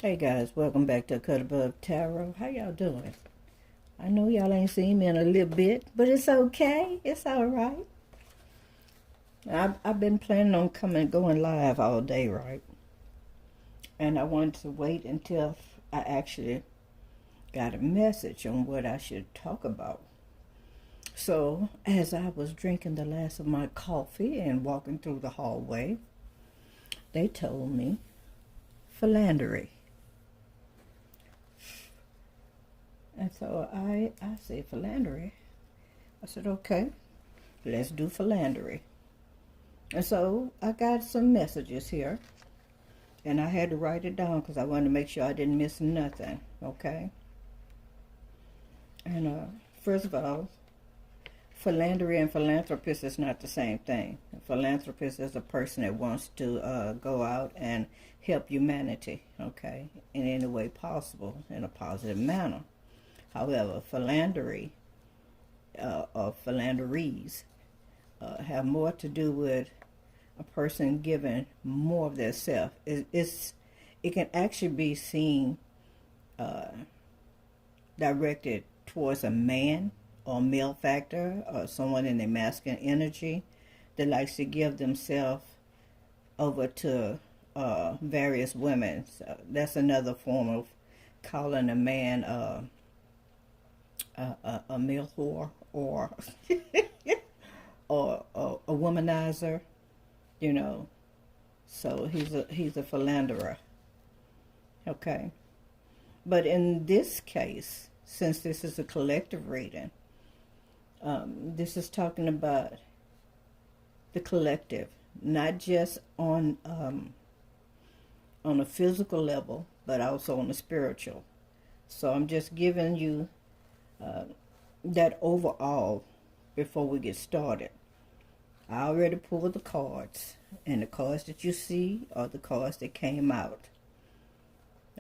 Hey guys, welcome back to Cut Above Tarot. How y'all doing? I know y'all ain't seen me in a little bit, but it's okay. It's alright. I've been planning on going live all day, right? And I wanted to wait until I actually got a message on what I should talk about. So, as I was drinking the last of my coffee and walking through the hallway, they told me philandery. And so I said philandery. I said, okay, let's do philandery. And so I got some messages here. And I had to write it down because I wanted to make sure I didn't miss nothing, okay? And first of all, philandery and philanthropist is not the same thing. A philanthropist is a person that wants to go out and help humanity, okay, in any way possible, in a positive manner. However, philandery or philanderies have more to do with a person giving more of their self. It can actually be seen directed towards a man or male factor or someone in their masculine energy that likes to give themselves over to various women. So that's another form of calling a man a male whore or or a womanizer, you know. So he's a philanderer. Okay. But in this case, since this is a collective reading, this is talking about the collective, not just on a physical level, but also on a spiritual. So I'm just giving you that overall before we get started. I already pulled the cards, and the cards that you see are the cards that came out.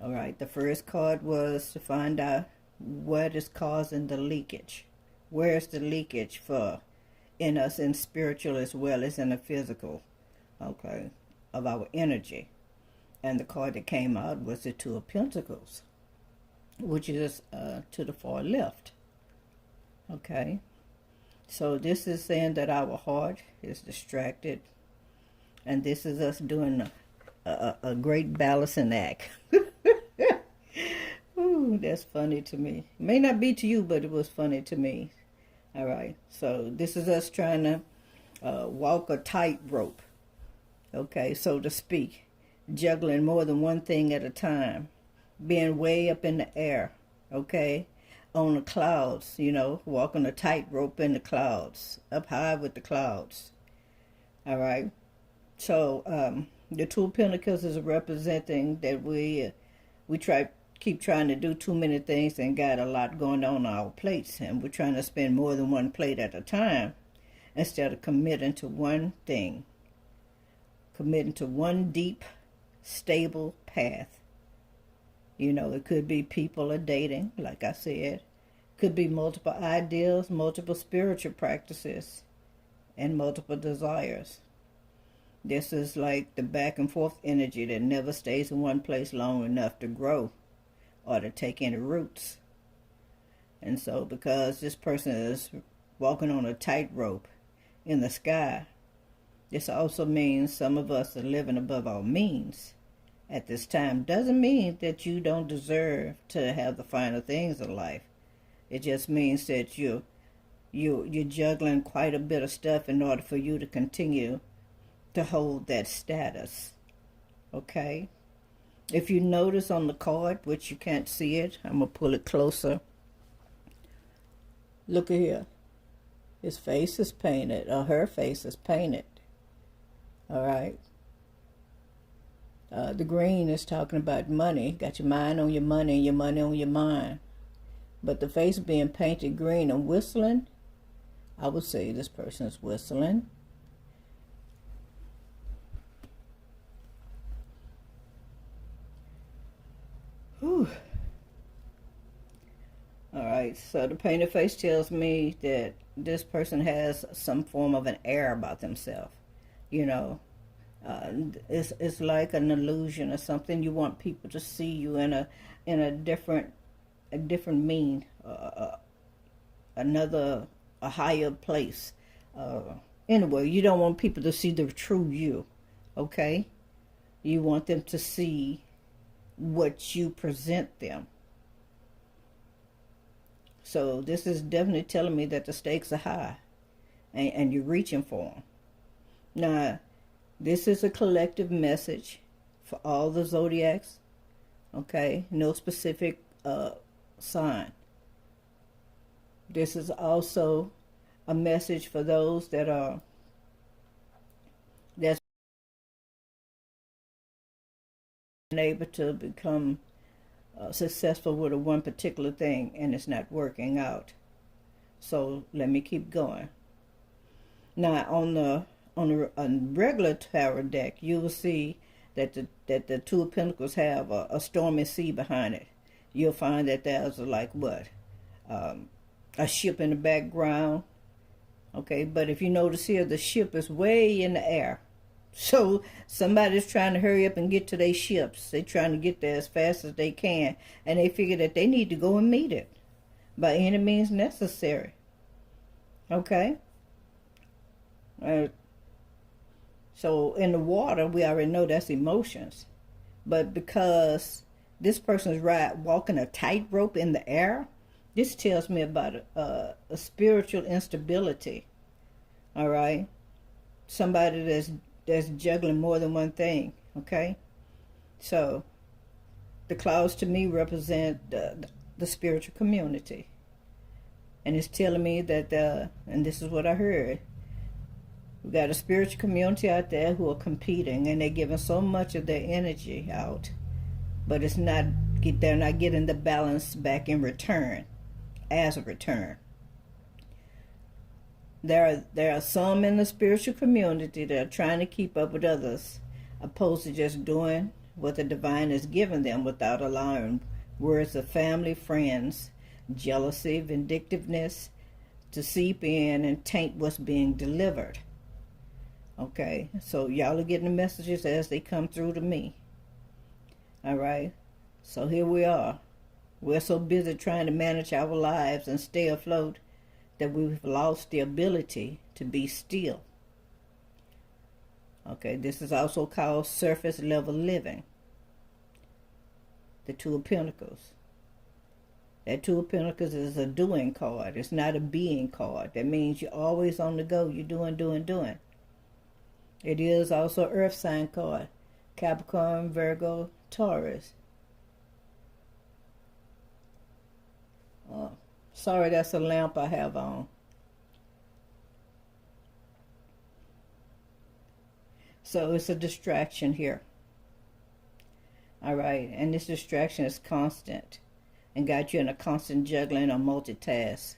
All right, the first card was to find out what is causing the leakage. Where's the leakage for in us in spiritual as well as in the physical, okay, of our energy. And the card that came out was the Two of Pentacles, which is to the far left. Okay, so this is saying that our heart is distracted, and this is us doing a great balancing act. Ooh, that's funny to me. May not be to you, but it was funny to me. All right, so this is us trying to walk a tightrope, okay, so to speak, juggling more than one thing at a time, being way up in the air, okay, on the clouds, you know, walking a tightrope in the clouds, up high with the clouds. All right. So the Two of Pentacles is representing that we keep trying to do too many things and got a lot going on our plates, and we're trying to spend more than one plate at a time instead of committing to one thing, committing to one deep, stable path. You know, it could be people or dating, like I said. Could be multiple ideals, multiple spiritual practices, and multiple desires. This is like the back and forth energy that never stays in one place long enough to grow or to take any roots. And so because this person is walking on a tightrope in the sky, this also means some of us are living above our means at this time. Doesn't mean that you don't deserve to have the finer things of life. It just means that you're juggling quite a bit of stuff in order for you to continue to hold that status. Okay? If you notice on the card, which you can't see it, I'm going to pull it closer. Look at here. His face is painted, or her face is painted. All right? The green is talking about money. Got your mind on your money and your money on your mind. But the face being painted green and whistling, I would say this person is whistling. Whew. All right, so the painted face tells me that this person has some form of an air about themselves. You know, It's like an illusion or something. You want people to see you in a different mean, a higher place. Anyway, you don't want people to see the true you, okay? You want them to see what you present them. So this is definitely telling me that the stakes are high, and you're reaching for them. Now, this is a collective message for all the zodiacs, okay? No specific sign. This is also a message for those that's able to become successful with a one particular thing and it's not working out. So let me keep going. Now on a regular tarot deck, you will see that the Two of Pentacles have a stormy sea behind it. You'll find that there's a ship in the background. Okay, but if you notice here, the ship is way in the air. So somebody's trying to hurry up and get to their ships. They're trying to get there as fast as they can. And they figure that they need to go and meet it by any means necessary. Okay? So in the water, we already know that's emotions. But because this person's walking a tightrope in the air, this tells me about a spiritual instability. All right? Somebody that's juggling more than one thing. Okay? So the clouds to me represent the spiritual community. And it's telling me that, and this is what I heard, we got a spiritual community out there who are competing, and they're giving so much of their energy out, but they're not getting the balance back in return, as a return. There are some in the spiritual community that are trying to keep up with others, opposed to just doing what the divine has given them without allowing words of family, friends, jealousy, vindictiveness to seep in and taint what's being delivered. Okay, so y'all are getting the messages as they come through to me. All right, so here we are. We're so busy trying to manage our lives and stay afloat that we've lost the ability to be still. Okay, this is also called surface level living. The Two of Pentacles. That Two of Pentacles is a doing card. It's not a being card. That means you're always on the go. You're doing. It is also an earth sign card. Capricorn, Virgo, Taurus. Sorry, that's a lamp I have on. So it's a distraction here. All right, and this distraction is constant and got you in a constant juggling or multitask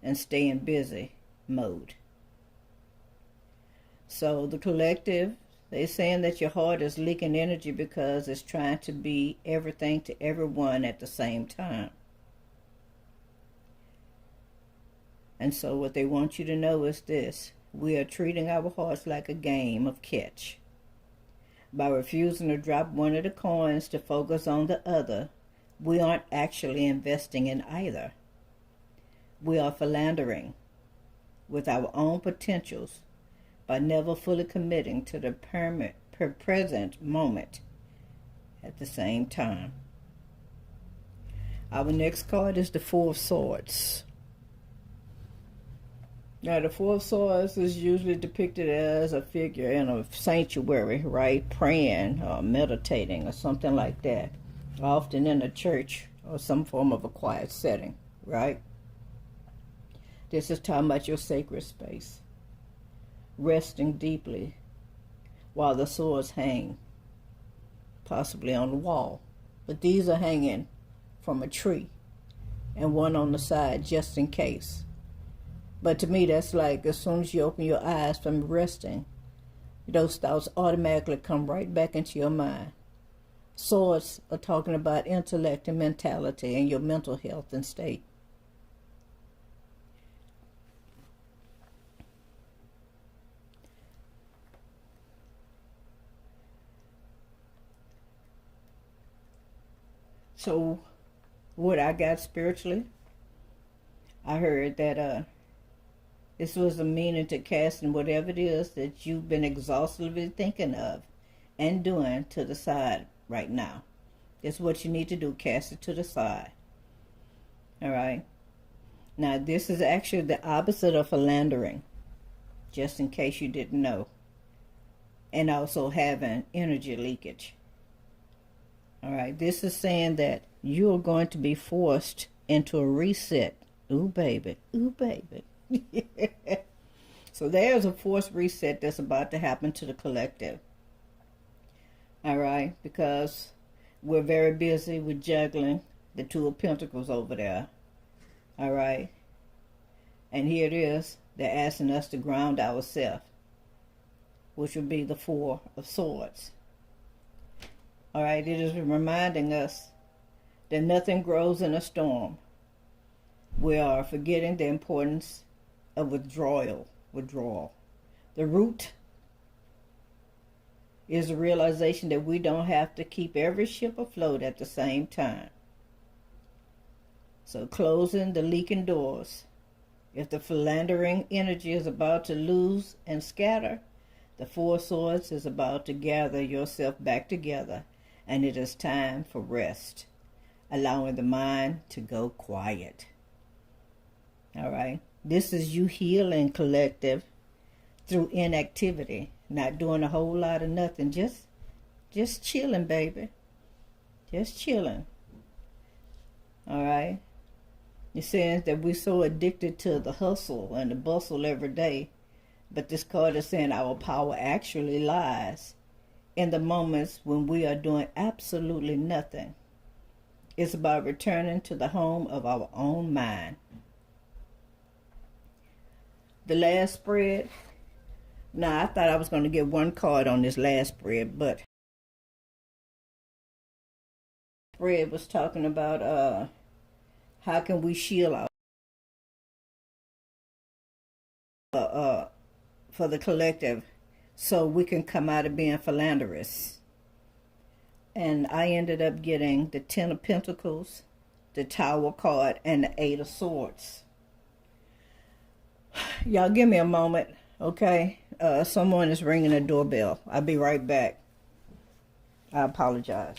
and staying busy mode. So the collective, they're saying that your heart is leaking energy because it's trying to be everything to everyone at the same time. And so what they want you to know is this: we are treating our hearts like a game of catch. By refusing to drop one of the coins to focus on the other, we aren't actually investing in either. We are philandering with our own potentials by never fully committing to the present moment at the same time. Our next card is the Four of Swords. Now, the Four of Swords is usually depicted as a figure in a sanctuary, right? Praying or meditating or something like that. Often in a church or some form of a quiet setting, right? This is talking about your sacred space. Resting deeply while the swords hang, possibly on the wall. But these are hanging from a tree and one on the side just in case. But to me, that's like as soon as you open your eyes from resting, those thoughts automatically come right back into your mind. Swords are talking about intellect and mentality and your mental health and state. So what I got spiritually, I heard that this was a meaning to casting whatever it is that you've been exhaustively thinking of and doing to the side right now. That's what you need to do, cast it to the side. All right. Now, this is actually the opposite of philandering, just in case you didn't know. And also having energy leakage. All right. This is saying that you are going to be forced into a reset. Ooh, baby. Ooh, baby. So there's a forced reset that's about to happen to the collective. All right. Because we're very busy with juggling the Two of Pentacles over there. All right. And here it is. They're asking us to ground ourselves, which would be the Four of Swords. All right. It is reminding us that nothing grows in a storm. We are forgetting the importance of withdrawal. The root is the realization that we don't have to keep every ship afloat at the same time. So closing the leaking doors. If the philandering energy is about to lose and scatter, the Four Swords is about to gather yourself back together, and it is time for rest, allowing the mind to go quiet. All right. This is you healing, collective, through inactivity, not doing a whole lot of nothing, just chilling, baby. Just chilling. All right. It says that we're so addicted to the hustle and the bustle every day, but this card is saying our power actually lies in the moments when we are doing absolutely nothing. It's about returning to the home of our own mind. The last spread. Now, I thought I was going to get one card on this last spread, but spread was talking about how can we shield our for the collective so we can come out of being philanderists. And I ended up getting the Ten of Pentacles, the Tower card, and the Eight of Swords. Y'all give me a moment, okay? Someone is ringing the doorbell. I'll be right back. I apologize.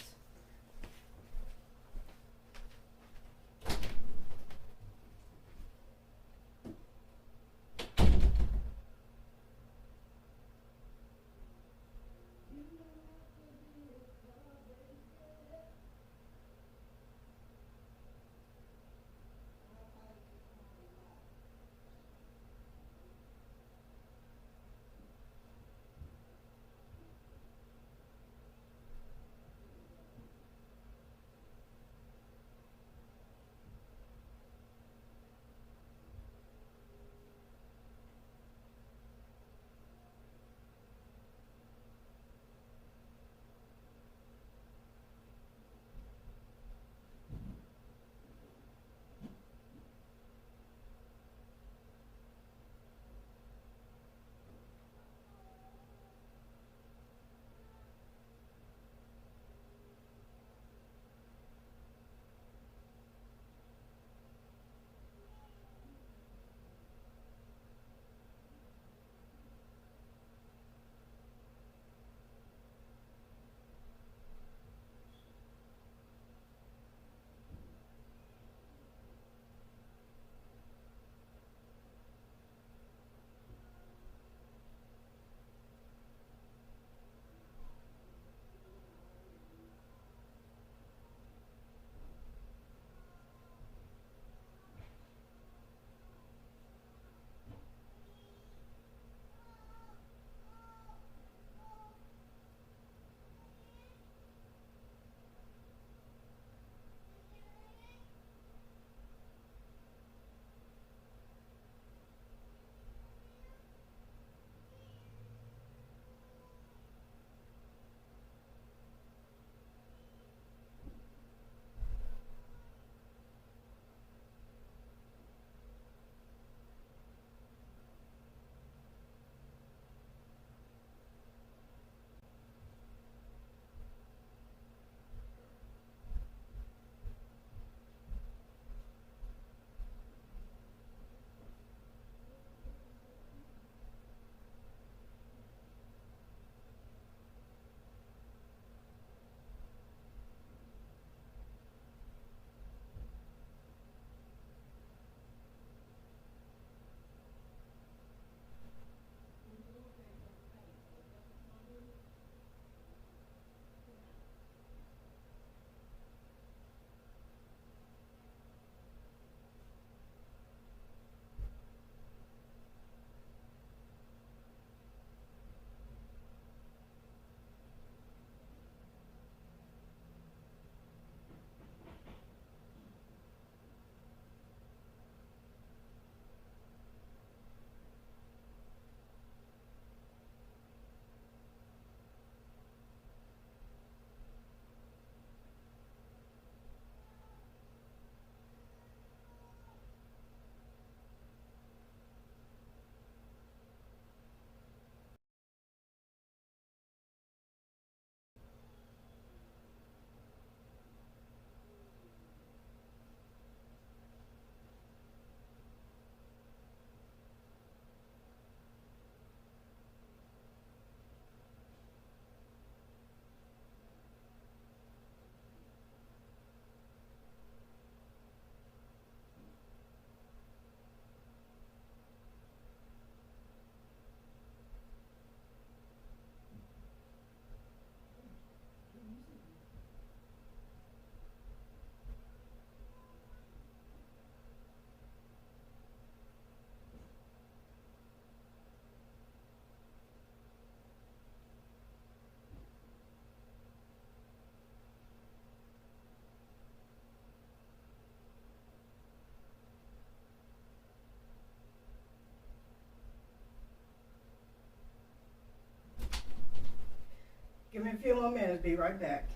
few more minutes. Be right back.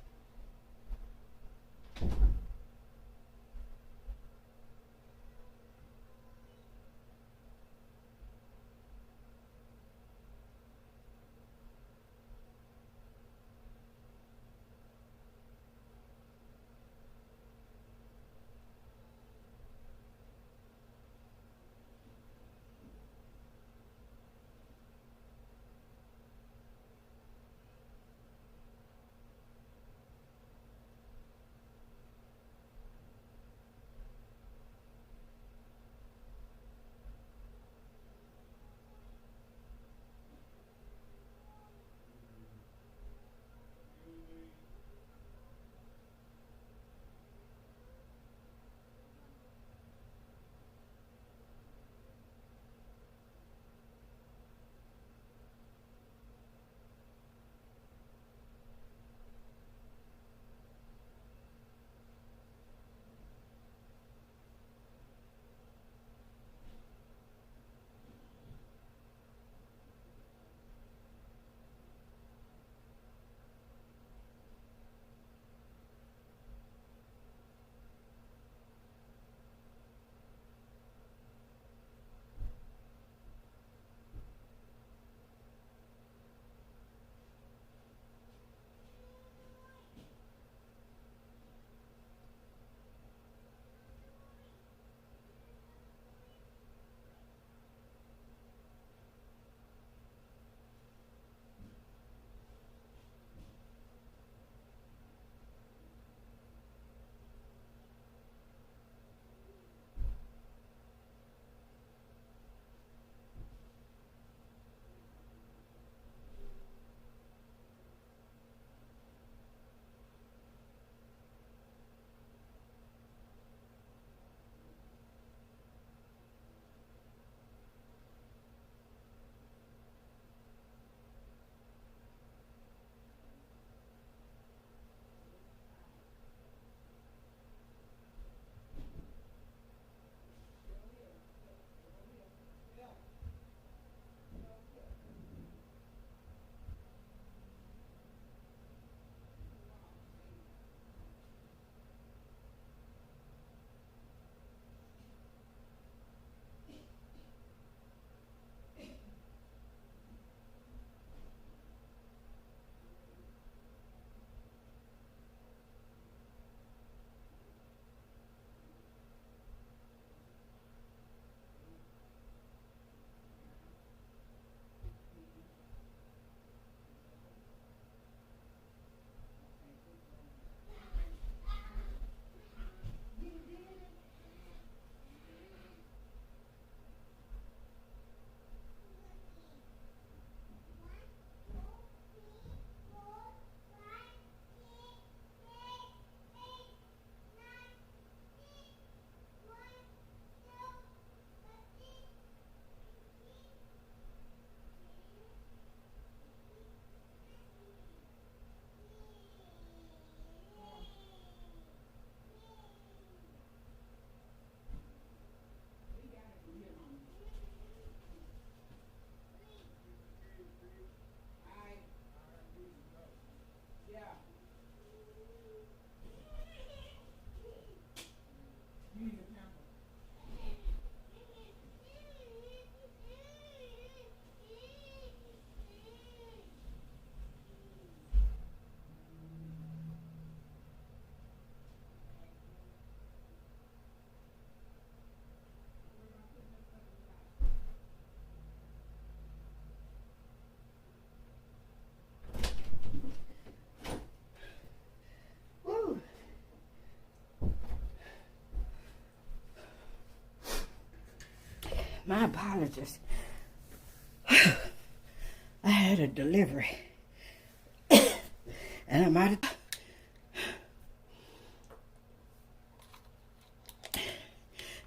My apologies. I had a delivery. And I might have...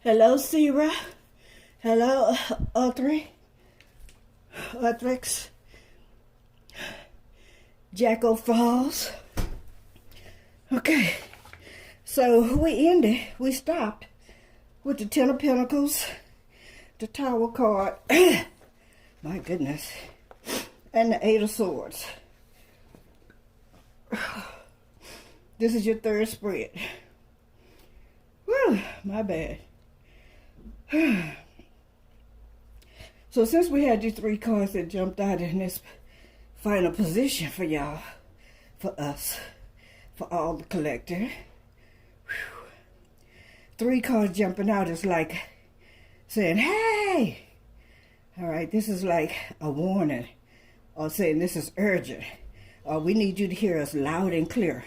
Hello, Sarah. Hello, Uthrix. Jacko Falls. Okay. So we stopped with the Ten of Pentacles, the Tower card, my goodness, and the Eight of Swords. This is your third spread. Whew, my bad. So since we had these 3 cards that jumped out in this final position for y'all, for us, for all the collector, 3 cards jumping out is like saying, hey! All right, this is like a warning, or saying this is urgent, or we need you to hear us loud and clear.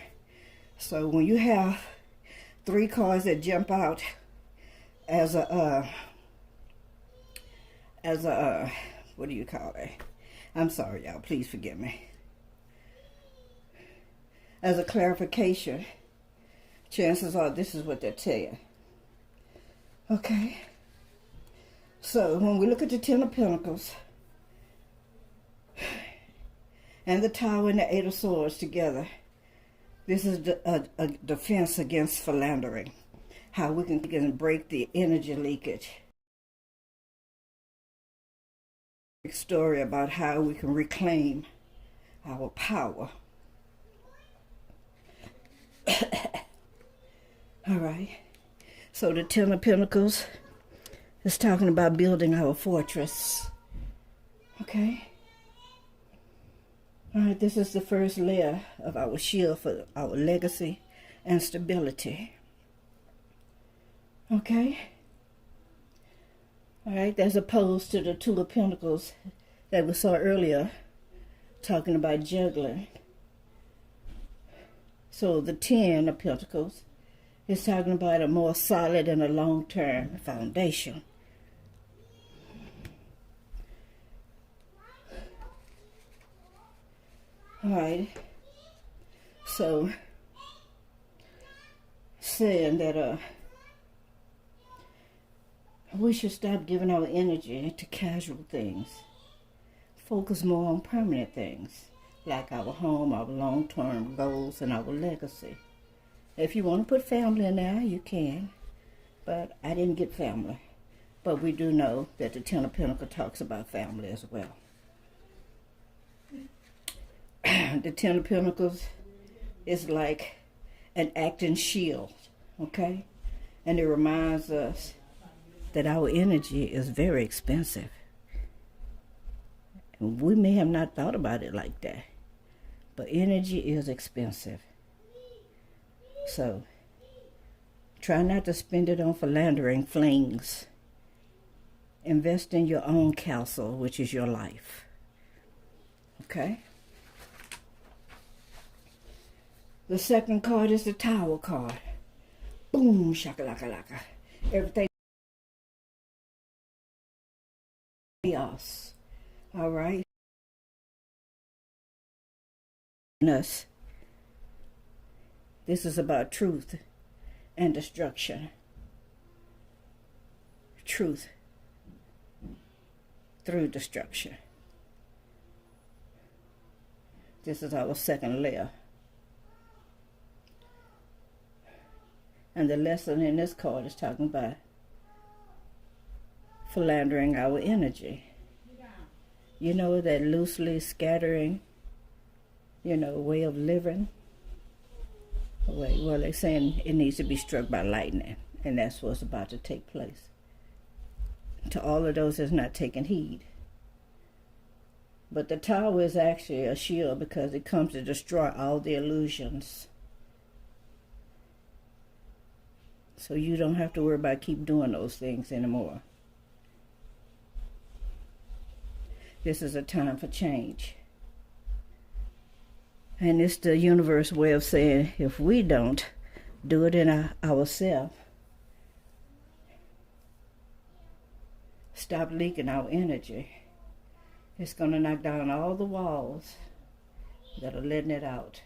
So when you have 3 cards that jump out as a what do you call it? I'm sorry, y'all. Please forgive me. As a clarification, chances are this is what they're telling. Okay. So when we look at the 10 of Pentacles and the Tower and the 8 of Swords together, this is a defense against philandering. How we can break the energy leakage. Story about how we can reclaim our power. All right. So the 10 of Pentacles is talking about building our fortress. Okay. All right. This is the first layer of our shield for our legacy and stability. Okay. All right, as opposed to the 2 of Pentacles that we saw earlier, talking about juggling. So the 10 of Pentacles is talking about a more solid and a long-term foundation. All right, so saying that we should stop giving our energy to casual things. Focus more on permanent things, like our home, our long-term goals, and our legacy. If you want to put family in there, you can. But I didn't get family. But we do know that the 10 of Pentacles talks about family as well. The 10 of Pentacles is like an acting shield, okay? And it reminds us that our energy is very expensive. And we may have not thought about it like that, but energy is expensive. So try not to spend it on philandering flings. Invest in your own castle, which is your life. Okay? The second card is the Tower card. Boom, shakalaka-laka. Everything chaos. All right. Us. This is about truth and destruction. Truth through destruction. This is our second layer. And the lesson in this card is talking about philandering our energy. You know, that loosely scattering, way of living. Well, they're saying it needs to be struck by lightning, and that's what's about to take place. To all of those that's not taking heed. But the Tower is actually a shield because it comes to destroy all the illusions. So you don't have to worry about keep doing those things anymore. This is a time for change. And it's the universe way of saying, if we don't do it in ourselves, stop leaking our energy, it's going to knock down all the walls that are letting it out.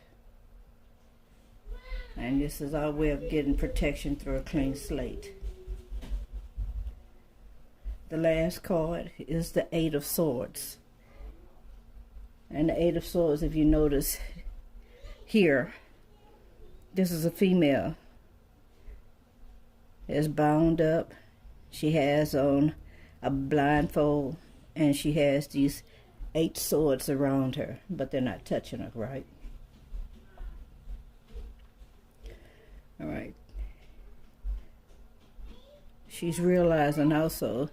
And this is our way of getting protection through a clean slate. The last card is the 8 of Swords. And the 8 of Swords, if you notice here, this is a female. Is bound up. She has on a blindfold, and she has these 8 swords around her, but they're not touching her, right? she's realizing also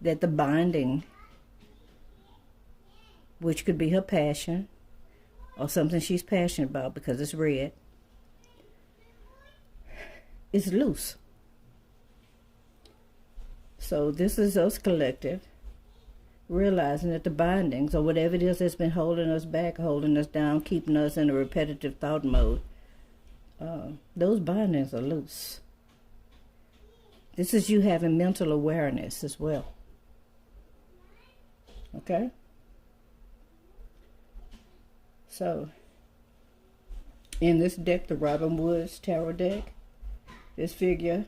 that the binding, which could be her passion or something she's passionate about because it's red, is loose. So this is us collective realizing that the bindings or whatever it is that's been holding us back, holding us down, keeping us in a repetitive thought mode, those bindings are loose. This is you having mental awareness as well. Okay? So, in this deck, the Robin Woods Tarot deck, this figure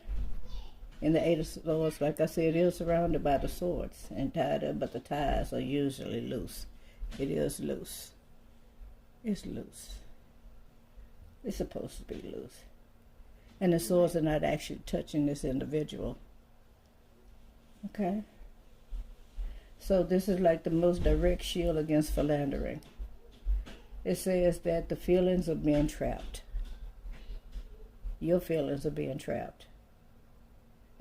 in the Eight of Swords, like I said, is surrounded by the swords and tied up, but the ties are usually loose. It is loose. It's loose. It's supposed to be loose. And the swords are not actually touching this individual. Okay? So this is like the most direct shield against philandering. It says that the feelings are being trapped. Your feelings are being trapped.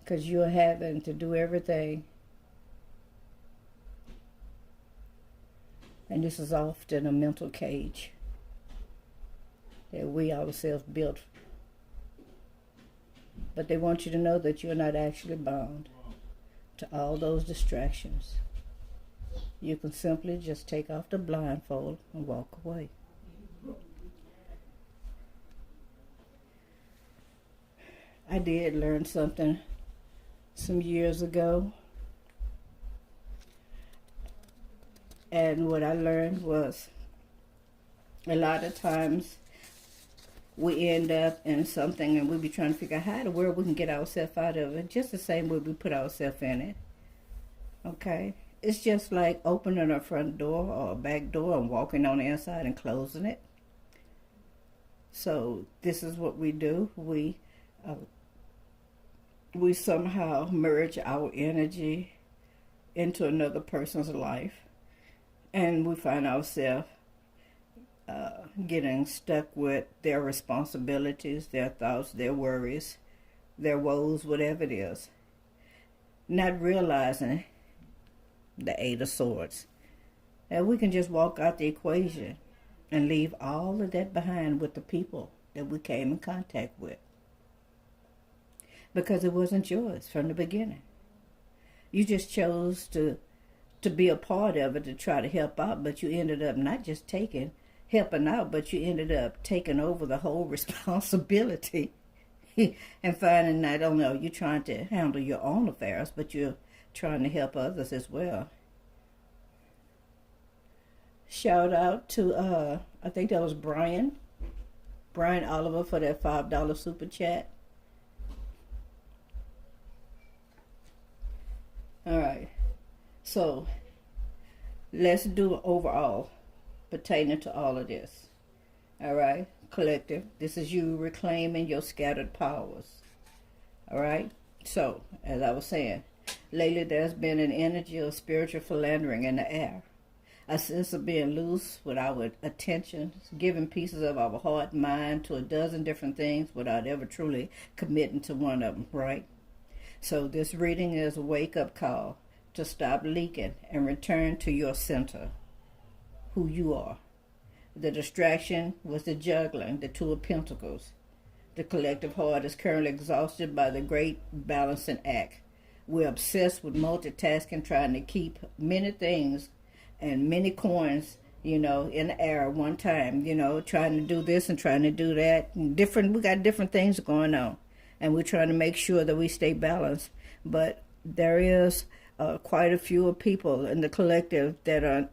Because you're having to do everything. And this is often a mental cage that we ourselves built. But they want you to know that you're not actually bound to all those distractions. You can simply just take off the blindfold and walk away. I did learn something some years ago. And what I learned was a lot of times we end up in something and we be trying to figure out how in the world we can get ourselves out of it, just the same way we put ourselves in it. Okay? It's just like opening a front door or a back door and walking on the inside and closing it. So this is what we do. We somehow merge our energy into another person's life, and we find ourselves getting stuck with their responsibilities, their thoughts, their worries, their woes, whatever it is, not realizing the Eight of Swords. And we can just walk out the equation and leave all of that behind with the people that we came in contact with. Because it wasn't yours from the beginning. You just chose to be a part of it, to try to help out, but you ended up not just helping out, but you ended up taking over the whole responsibility and finding not only are you trying to handle your own affairs, but you're trying to help others as well. Shout out to, I think that was Brian Oliver for that $5 super chat. All right, so let's do an overall pertaining to all of this. All right, collective, this is you reclaiming your scattered powers. All right, so as I was saying, lately there's been an energy of spiritual philandering in the air. A sense of being loose with our attention, giving pieces of our heart and mind to a dozen different things without ever truly committing to one of them, right? So this reading is a wake-up call to stop leaking and return to your center, who you are. The distraction was the juggling, the Two of Pentacles. The collective heart is currently exhausted by the great balancing act. We're obsessed with multitasking, trying to keep many things and many coins, in the air at one time, trying to do this and trying to do that. We got different things going on. And we're trying to make sure that we stay balanced. But there is quite a few people in the collective that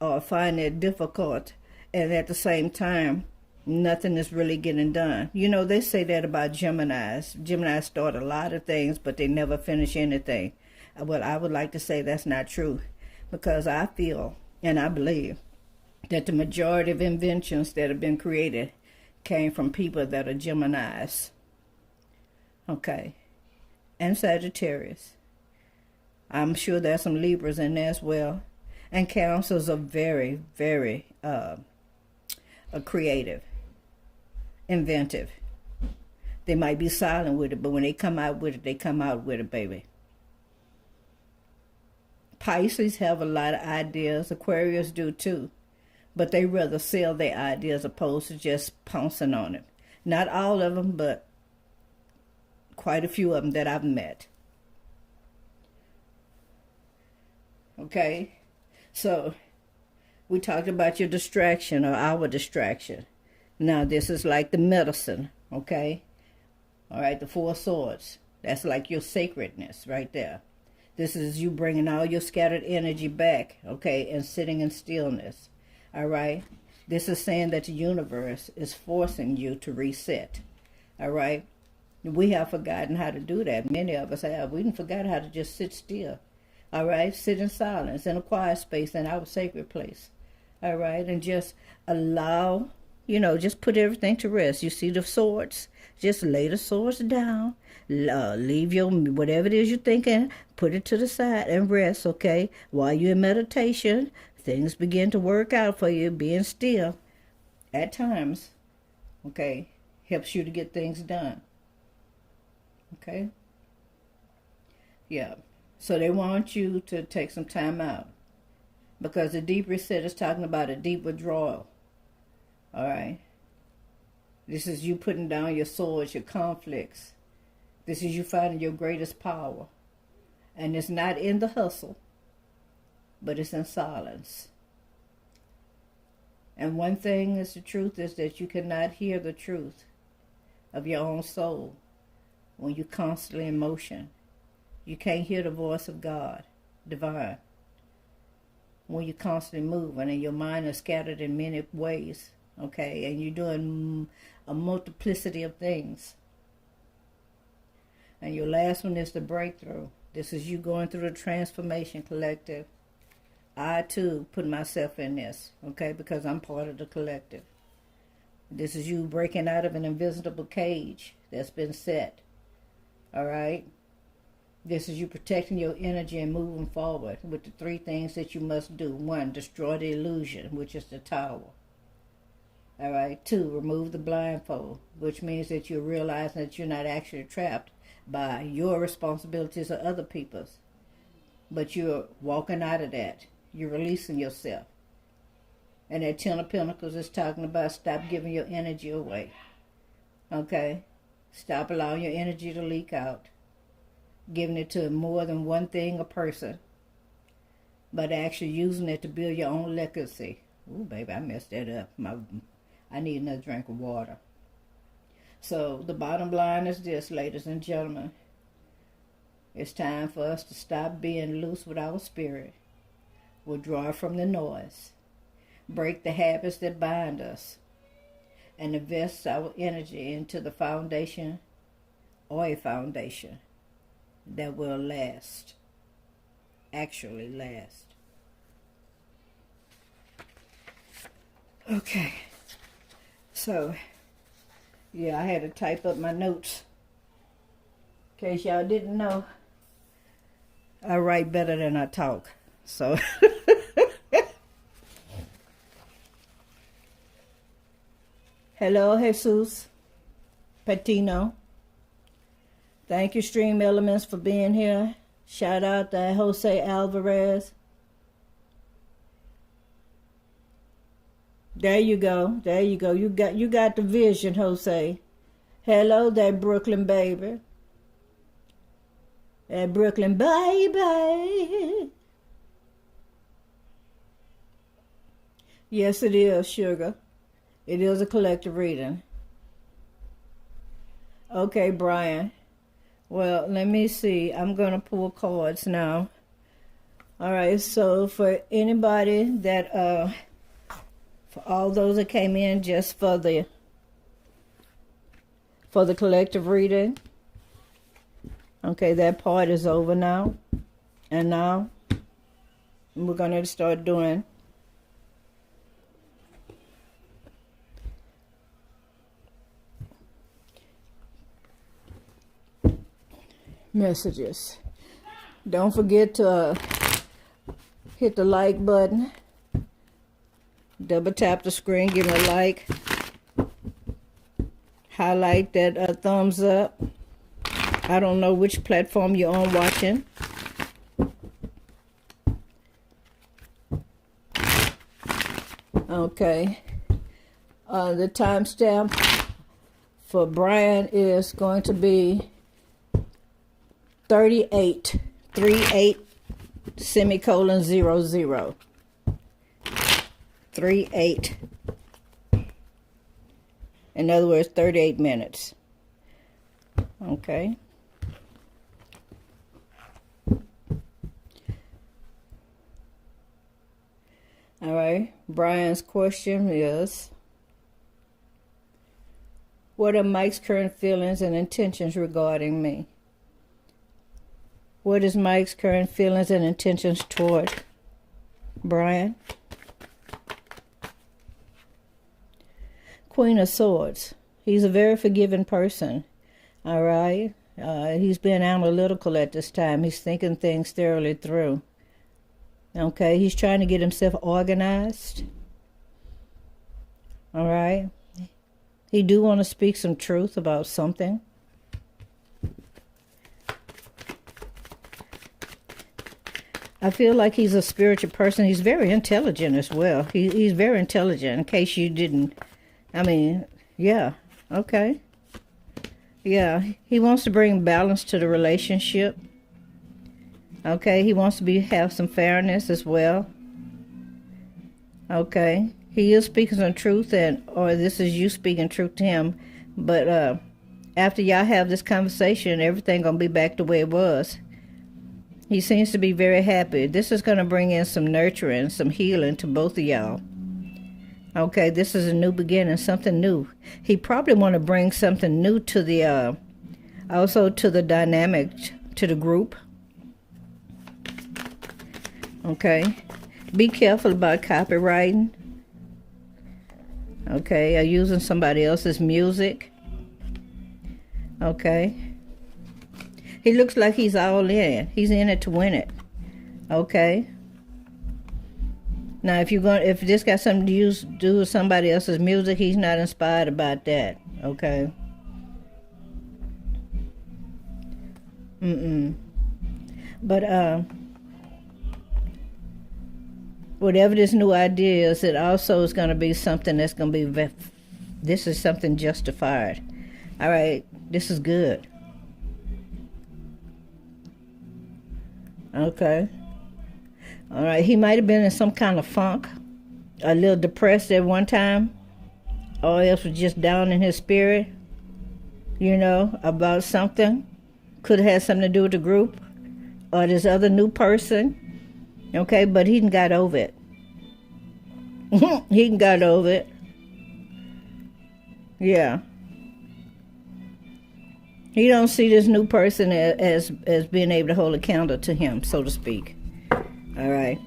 are finding it difficult. And at the same time, nothing is really getting done. They say that about Geminis. Geminis start a lot of things, but they never finish anything. Well, I would like to say that's not true. Because I feel and I believe that the majority of inventions that have been created came from people that are Geminis. Okay, and Sagittarius. I'm sure there's some Libras in there as well. And Cancers are very, very creative, inventive. They might be silent with it, but when they come out with it, they come out with it, baby. Pisces have a lot of ideas. Aquarius do too. But they rather sell their ideas opposed to just pouncing on it. Not all of them, but quite a few of them that I've met. Okay? So, we talked about your distraction or our distraction. Now, this is like the medicine, okay? All right, the Four Swords. That's like your sacredness right there. This is you bringing all your scattered energy back, okay, and sitting in stillness. All right? This is saying that the universe is forcing you to reset. All right? We have forgotten how to do that. Many of us have. We forgot how to just sit still. All right? Sit in silence, in a quiet space, in our sacred place. All right? And just allow, just put everything to rest. You see the swords? Just lay the swords down. Leave your, whatever it is you're thinking, put it to the side and rest, okay? While you're in meditation, things begin to work out for you. Being still, at times, okay, helps you to get things done. Okay? Yeah. So they want you to take some time out. Because the deep reset is talking about a deep withdrawal. All right? This is you putting down your swords, your conflicts. This is you finding your greatest power. And it's not in the hustle, but it's in silence. And one thing is the truth is that you cannot hear the truth of your own soul when you're constantly in motion. You can't hear the voice of God, divine, when you're constantly moving and your mind is scattered in many ways, okay? And you're doing a multiplicity of things. And your last one is the breakthrough. This is you going through the transformation collective. I, too, put myself in this, okay, because I'm part of the collective. This is you breaking out of an invisible cage that's been set, all right? This is you protecting your energy and moving forward with the three things that you must do. 1, destroy the illusion, which is the tower. All right. 2, remove the blindfold, which means that you're realizing that you're not actually trapped by your responsibilities or other people's. But you're walking out of that. You're releasing yourself. And that 10 of Pentacles is talking about stop giving your energy away. Okay? Stop allowing your energy to leak out. Giving it to more than one thing or person. But actually using it to build your own legacy. Ooh, baby, I messed that up. I need another drink of water. So the bottom line is this, ladies and gentlemen. It's time for us to stop being loose with our spirit. Withdraw from the noise. Break the habits that bind us. And invest our energy into the foundation or a foundation that will last. Actually last. Okay. So, yeah, I had to type up my notes. In case y'all didn't know, I write better than I talk. So, hello, Jesus Patino. Thank you, Stream Elements, for being here. Shout out to Jose Alvarez. There you go. There you go. You got the vision, Jose. Hello, that Brooklyn baby. That Brooklyn baby. Yes, it is, sugar. It is a collective reading. Okay, Brian. Well, let me see. I'm going to pull cards now. All right, so for anybody that, for all those that came in just for the collective reading, okay, that part is over now. And now we're going to start doing messages. Don't forget to hit the like button. Double tap the screen, give me a like. highlight that thumbs up. I don't know which platform you're on watching. Okay. The timestamp for Brian is going to be 38 semicolon 00. 38. In other words, 38 minutes. Okay. All right. Brian's question is, what are Mike's current feelings and intentions regarding me? What is Mike's current feelings and intentions toward Brian? Queen of Swords. He's a very forgiving person. All right. He's being analytical at this time. He's thinking things thoroughly through. Okay. He's trying to get himself organized. All right. He do want to speak some truth about something. I feel like he's a spiritual person. He's very intelligent as well. He's very intelligent, in case you didn't. I mean, yeah, okay. Yeah, he wants to bring balance to the relationship. Okay, he wants to have some fairness as well. Okay, he is speaking some truth, or this is you speaking truth to him. But after y'all have this conversation, everything gonna be back the way it was. He seems to be very happy. This is gonna bring in some nurturing, some healing to both of y'all. Okay, this is a new beginning, something new. He probably want to bring something new to the, also to the dynamic, to the group. Okay, be careful about copywriting. Okay, or using somebody else's music. Okay. He looks like he's all in. He's in it to win it. Okay. Now, if this got something to do with somebody else's music, he's not inspired about that. Okay. But whatever this new idea is, it also is going to be something that's going to be. This is something justified. All right. This is good. Okay. All right. He might have been in some kind of funk, a little depressed at one time, or else was just down in his spirit, you know, about something. Could have had something to do with the group or this other new person. Okay, but he got over it. He got over it. Yeah. He don't see this new person as being able to hold a candle to him, so to speak. All right.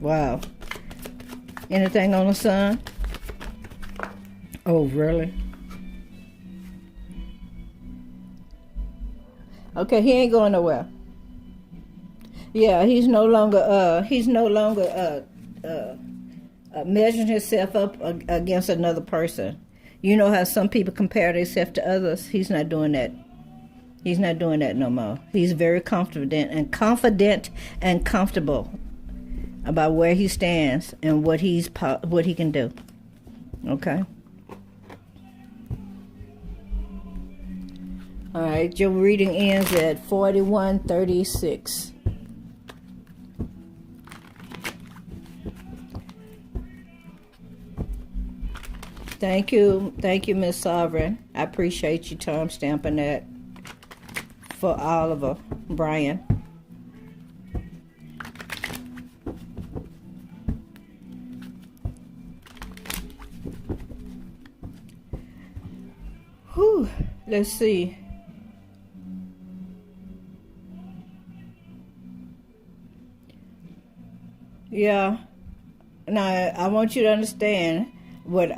Wow. Anything on the sun? Oh, really? Okay, he ain't going nowhere. Yeah, he's no longer measuring himself up against another person. You know how some people compare themselves to others? He's not doing that. He's not doing that no more. He's very confident and comfortable about where he stands and what he can do. Okay. All right, your reading ends at 41:36. Thank you, Miss Sovereign. I appreciate you time stamping that for Oliver, Brian. Whew, let's see. Yeah. Now, I want you to understand what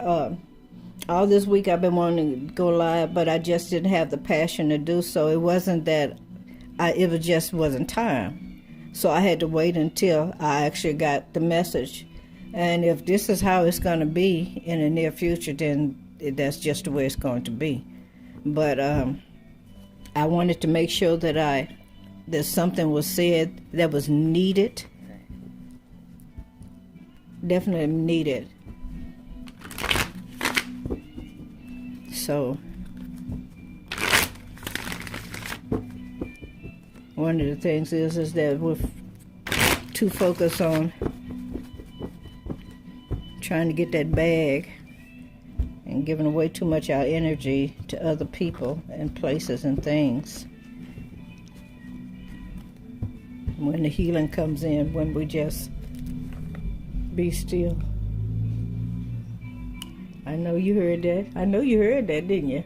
all this week I've been wanting to go live, but I just didn't have the passion to do so. It wasn't that it just wasn't time. So I had to wait until I actually got the message And if this is how it's going to be in the near future, then that's just the way it's going to be. But I wanted to make sure that something was said that was needed. Definitely needed. So one of the things is that we're too focused on trying to get that bag and giving away too much of our energy to other people and places and things. When the healing comes in, when we just be still. I know you heard that. I know you heard that, didn't you?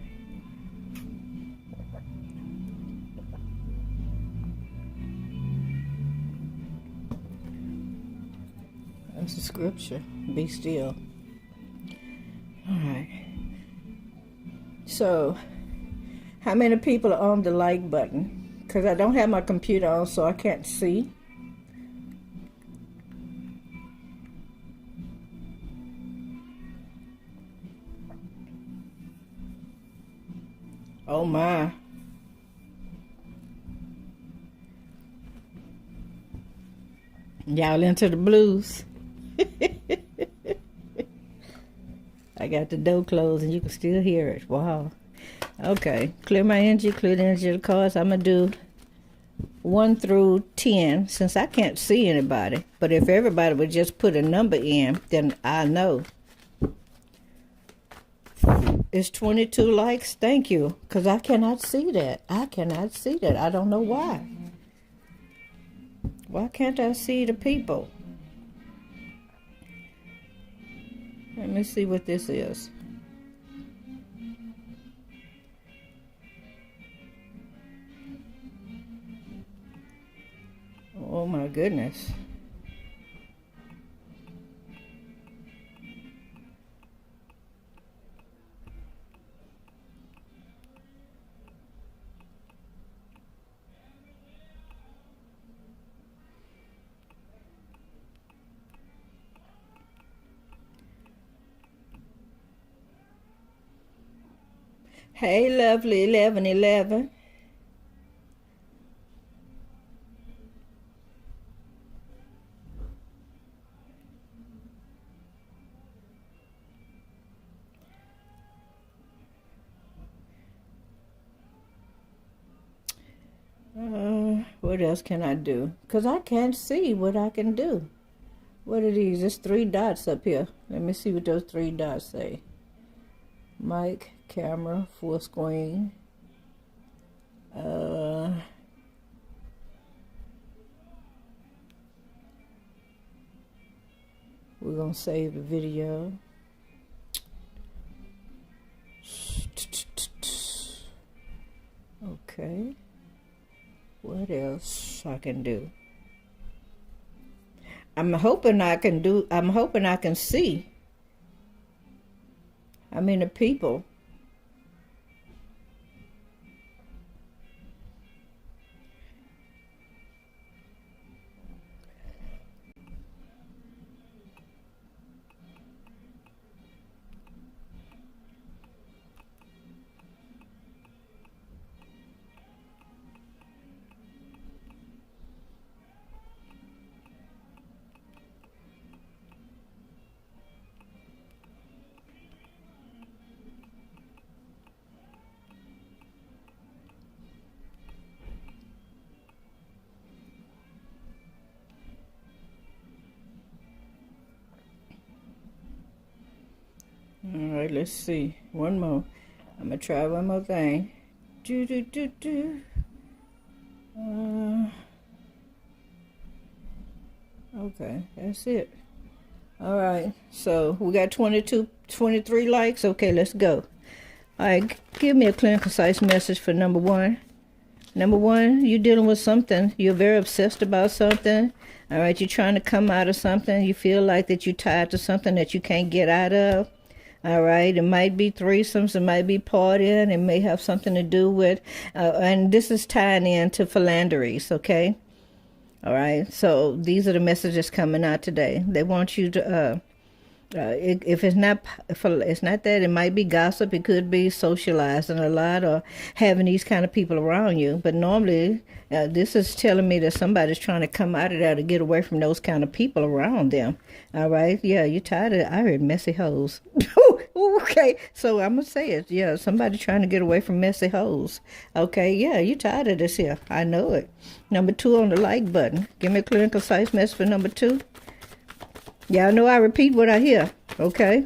That's the scripture. Be still. All right. So, how many people are on the like button? Because I don't have my computer on, so I can't see. Oh my. Y'all into the blues. I got the door closed and you can still hear it. Wow. Okay. Clear my energy, clear the energy of the cards. I'm going to do 1 through 10 since I can't see anybody. But if everybody would just put a number in, then I know. It's 22 likes. Thank you. Because I cannot see that. I cannot see that. I don't know why. Why can't I see the people? Let me see what this is. Oh my goodness. Hey, lovely 1111. What else can I do? Because I can't see what I can do. What are these? There's 3 dots up here. Let me see what those 3 dots say. Mic, camera, full screen. We're going to save the video. Okay. What else I can do? I'm hoping I can see. I mean, the people. All right, let's see. One more. I'm going to try one more thing. Okay, that's it. All right, so we got 23 likes. Okay, let's go. All right, give me a clear and concise message for number 1. Number 1, you're dealing with something. You're very obsessed about something. All right, you're trying to come out of something. You feel like that you're tied to something that you can't get out of. All right, it might be threesomes, it might be partying, it may have something to do with, and this is tying into philanderies, okay? All right. So these are the messages coming out today. They want you to, if it's not that, it might be gossip. It could be socializing a lot or having these kind of people around you. But normally, this is telling me that somebody's trying to come out of there to get away from those kind of people around them. All right. Yeah, you're tired of, I heard messy hoes. Okay. So I'm going to say it. Yeah, somebody trying to get away from messy hoes. Okay. Yeah, you're tired of this here. I know it. Number 2 on the like button. Give me a clear and concise message for number 2. Y'all know I repeat what I hear, okay?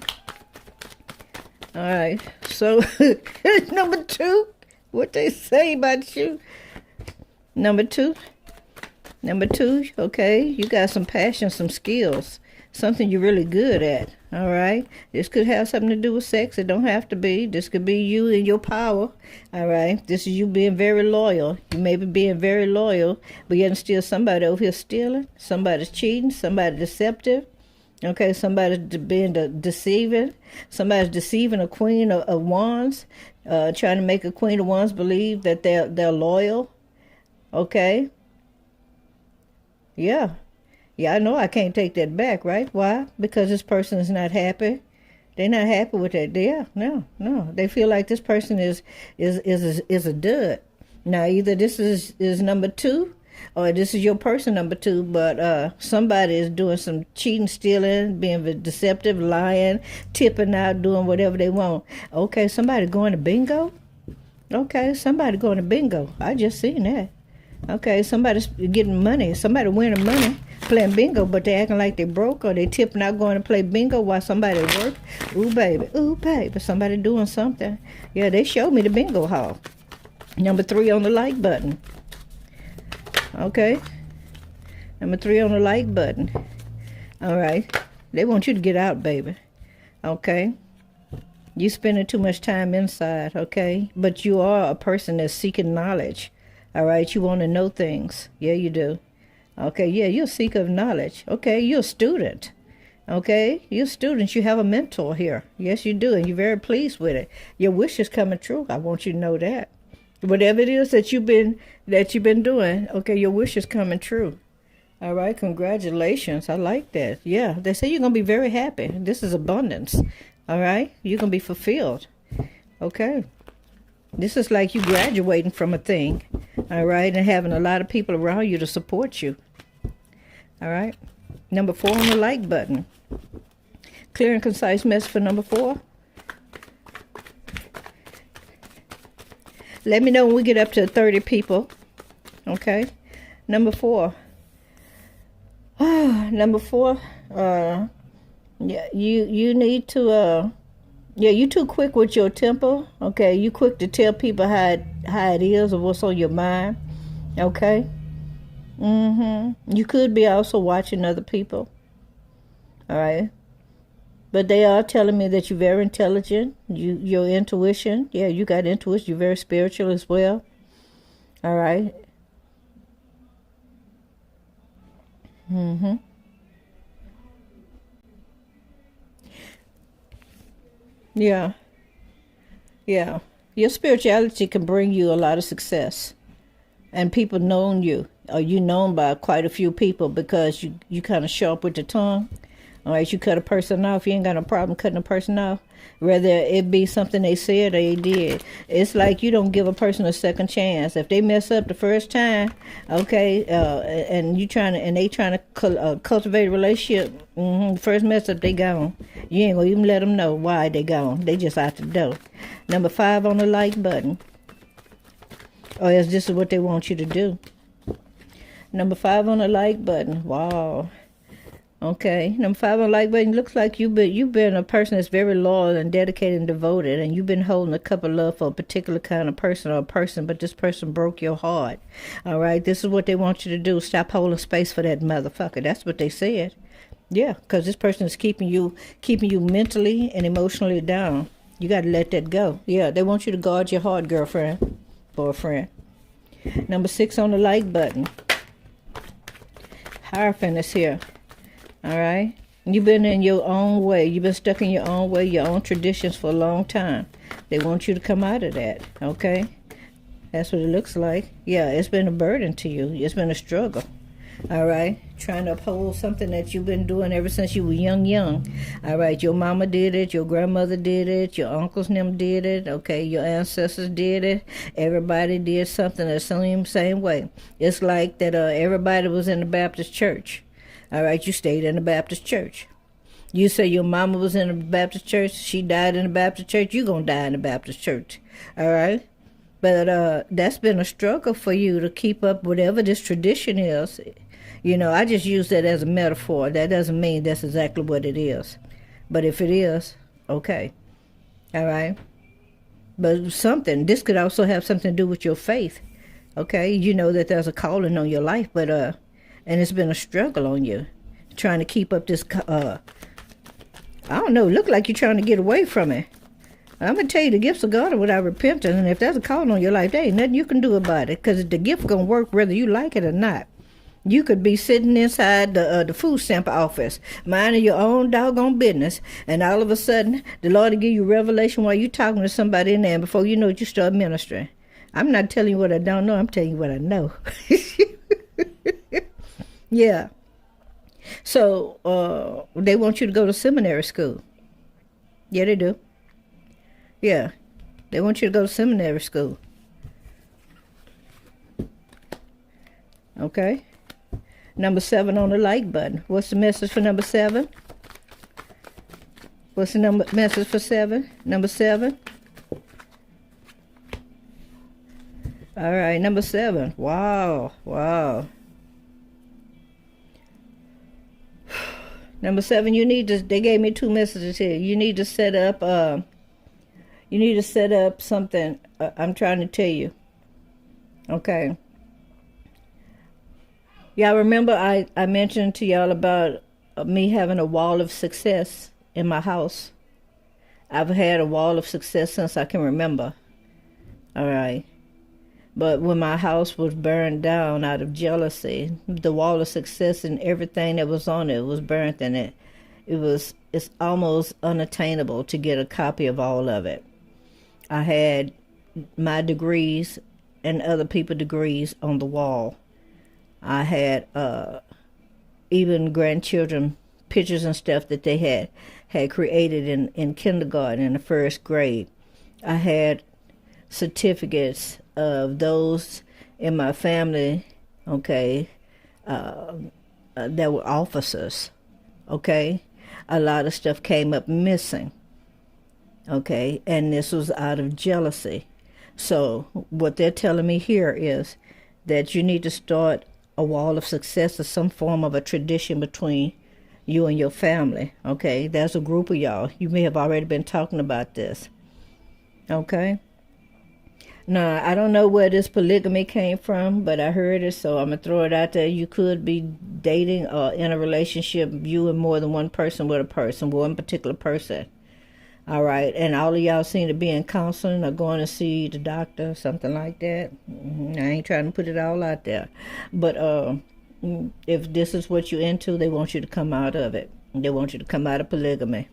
All right, so number 2, what they say about you. Number 2, okay, you got some passion, some skills, something you're really good at, all right? This could have something to do with sex. It don't have to be. This could be you and your power, all right? This is you being very loyal. You may be being very loyal, but yet still somebody over here stealing, somebody's cheating, somebody deceptive. Okay, somebody's being deceiving. Somebody's deceiving a queen of wands, trying to make a queen of wands believe that they're loyal. Okay. Yeah. Yeah, I know I can't take that back, right? Why? Because this person is not happy. They're not happy with that. Yeah, no. They feel like this person is a dud. Now, either this is number 2, or this is your person number 2, but somebody is doing some cheating, stealing, being deceptive, lying, tipping out, doing whatever they want. Okay, somebody going to bingo? Okay, somebody going to bingo. I just seen that. Okay, somebody's getting money. Somebody winning money playing bingo, but they acting like they broke, or they tipping out going to play bingo while somebody work. Ooh, baby, somebody doing something. Yeah, they showed me the bingo hall. Number 3 on the like button. Okay, number 3 on the like button. All right, they want you to get out, baby. Okay, you spending too much time inside. Okay, but you are a person that's seeking knowledge. All right, you want to know things. Yeah, you do. Okay, yeah, you're a seeker of knowledge. Okay, you're a student. Okay, you're a student. You have a mentor here. Yes, you do, and you're very pleased with it. Your wish is coming true. I want you to know that. Whatever it is that you've been doing, okay, your wish is coming true. All right, congratulations. I like that. Yeah, they say you're going to be very happy. This is abundance. All right, you're going to be fulfilled. Okay, this is like you graduating from a thing. All right, and having a lot of people around you to support you. All right, number 4 on the like button. Clear and concise message for number 4. Let me know when we get up to 30 people. Okay. Number 4. Number 4. Yeah, you need to yeah, you too quick with your temper. Okay, you quick to tell people how it is or what's on your mind. Okay. You could be also watching other people. All right. But they are telling me that you're very intelligent. Your intuition. Yeah, you got intuition. You're very spiritual as well. All right. Yeah. Yeah. Your spirituality can bring you a lot of success. And people known you. Or you known by quite a few people because you kind of sharp with the tongue. All right, you cut a person off. You ain't got no problem cutting a person off. Whether it be something they said or they did. It's like you don't give a person a second chance. If they mess up the first time, okay, and they trying to cultivate a relationship, first mess up, they gone. You ain't gonna even let them know why they gone. They just out the door. Number 5 on the like button. Oh, yes, this is what they want you to do. Number 5 on the like button. Wow. Okay, number 5 on the like button. Looks like you've been a person that's very loyal and dedicated and devoted, and you've been holding a cup of love for a particular kind of person or a person, but this person broke your heart. All right, this is what they want you to do. Stop holding space for that motherfucker. That's what they said. Yeah, because this person is keeping you mentally and emotionally down. You got to let that go. Yeah, they want you to guard your heart, girlfriend, boyfriend. Number 6 on the like button. Hierophant is here. All right. You've been in your own way. You've been stuck in your own way, your own traditions for a long time. They want you to come out of that. Okay. That's what it looks like. Yeah, it's been a burden to you. It's been a struggle. All right, trying to uphold something that you've been doing ever since you were young. All right, your mama did it, your grandmother did it, your uncles and them did it. Okay, your ancestors did it. Everybody did something the same way. It's like that. Everybody was in the Baptist church. All right, you stayed in the Baptist church. You say your mama was in the Baptist church, she died in the Baptist church, you gonna die in the Baptist church. All right? But that's been a struggle for you to keep up whatever this tradition is. You know, I just use that as a metaphor. That doesn't mean that's exactly what it is. But if it is, okay. All right? But this could also have something to do with your faith. Okay? You know that there's a calling on your life, but and it's been a struggle on you. Trying to keep up this I don't know, look like you're trying to get away from it. I'm going to tell you, the gifts of God are without repentance, and if there's a calling on your life, there ain't nothing you can do about it, because the gift going to work whether you like it or not. You could be sitting inside the food stamp office, minding your own doggone business, and all of a sudden, the Lord will give you revelation while you're talking to somebody in there, and before you know it, you start ministering. I'm not telling you what I don't know, I'm telling you what I know. Yeah. So, they want you to go to seminary school. Yeah, they do. Yeah, they want you to go to seminary school. Okay. Number 7 on the like button. What's the message for number 7? What's the message for 7? Number 7. All right, number 7. Wow. Number 7, they gave me 2 messages here. You need to set up, something. I'm trying to tell you. Okay. Y'all remember I mentioned to y'all about me having a wall of success in my house. I've had a wall of success since I can remember. All right. But when my house was burned down out of jealousy, the wall of success and everything that was on it was burnt in it. It's almost unattainable to get a copy of all of it. I had my degrees and other people's degrees on the wall. I had even grandchildren pictures and stuff that they had created in kindergarten in the first grade. I had certificates of those in my family, okay, that were officers, okay. A lot of stuff came up missing, okay, and this was out of jealousy. So what they're telling me here is that you need to start a wall of success or some form of a tradition between you and your family, okay. There's a group of y'all. You may have already been talking about this, okay. Now, I don't know where this polygamy came from, but I heard it, so I'm going to throw it out there. You could be dating or in a relationship, you and more than one person with one particular person. All right, and all of y'all seem to be in counseling or going to see the doctor, something like that. I ain't trying to put it all out there. But if this is what you're into, they want you to come out of it. They want you to come out of polygamy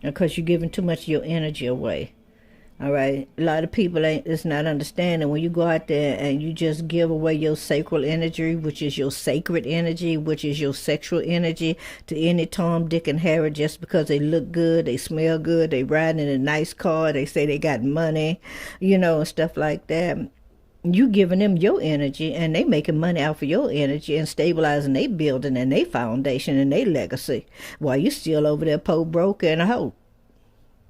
because you're giving too much of your energy away. All right, a lot of people it's not understanding when you go out there and you just give away your sacral energy, which is your sacred energy, which is your sexual energy, to any Tom, Dick, and Harry just because they look good, they smell good, they ride in a nice car, they say they got money, and stuff like that. You giving them your energy, and they making money out of your energy and stabilizing their building and their foundation and their legacy, while you still over there poor, broke, and a hoe.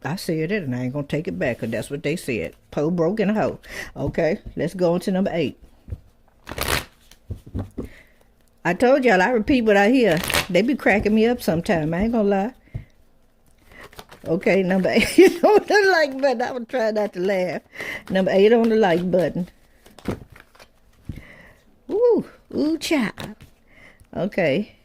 I said it, and I ain't gonna take it back, because that's what they said. Po, broke, and a hoe. Okay, let's go on to number 8. I told y'all, I repeat what I hear. They be cracking me up sometime. I ain't gonna lie. Okay, number 8 on the like button. I would try not to laugh. Number 8 on the like button. Ooh, child. Okay,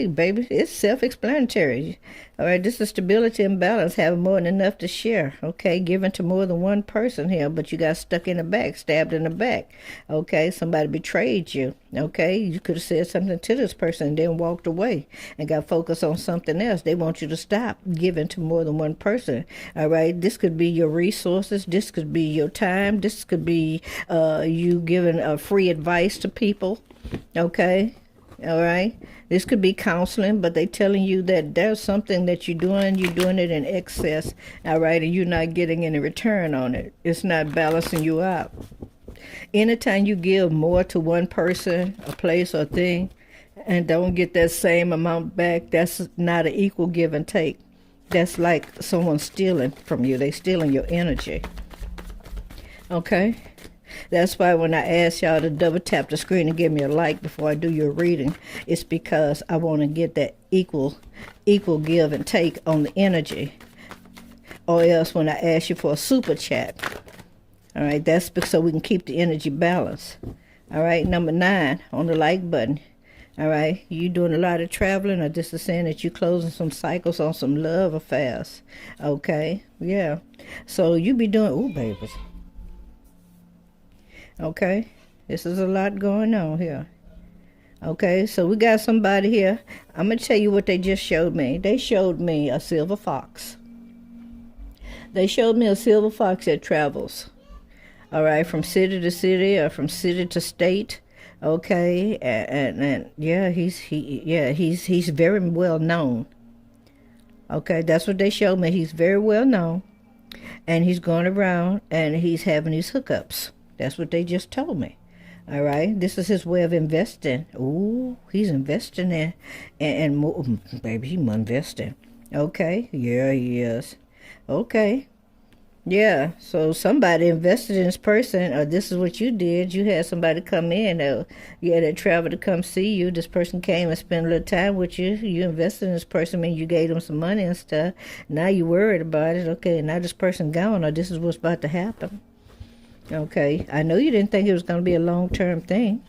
baby, it's self-explanatory. All right, this is stability and balance, having more than enough to share. Okay, given to more than one person here, but you got stuck in the back, stabbed in the back. Okay, somebody betrayed you. Okay, you could have said something to this person and then walked away and got focused on something else. They want you to stop giving to more than one person. All right, this could be your resources. This could be your time. This could be you giving free advice to people. Okay. All right. This could be counseling, but they telling you that there's something that you're doing it in excess. All right. And you're not getting any return on it. It's not balancing you out. Anytime you give more to one person, a place, or thing, and don't get that same amount back, that's not an equal give and take. That's like someone stealing from you. They stealing your energy. Okay? That's why when I ask y'all to double tap the screen and give me a like before I do your reading, it's because I want to get that equal give and take on the energy. Or else when I ask you for a super chat, all right, that's so we can keep the energy balanced. All right, number 9 on the like button. All right, you doing a lot of traveling, or this is saying that you closing some cycles on some love affairs. Okay, yeah. So you be doing, ooh, babies. Okay, this is a lot going on here. Okay, so we got somebody here. I'm going to tell you what they just showed me. They showed me a silver fox. They showed me a silver fox that travels. All right, from city to city or from city to state. Okay, and yeah, he's very well known. Okay, that's what they showed me. He's very well known, and he's going around and he's having these hookups. That's what they just told me. All right, this is his way of investing. Ooh, he's investing in and more, baby, he's investing. Okay, yeah, he is. Okay. Yeah, so somebody invested in this person, or this is what you did. You had somebody come in, you had a travel to come see you. This person came and spent a little time with you. You invested in this person, you gave them some money and stuff. Now you worried about it. Okay, now this person gone, or this is what's about to happen. Okay, I know you didn't think it was going to be a long-term thing.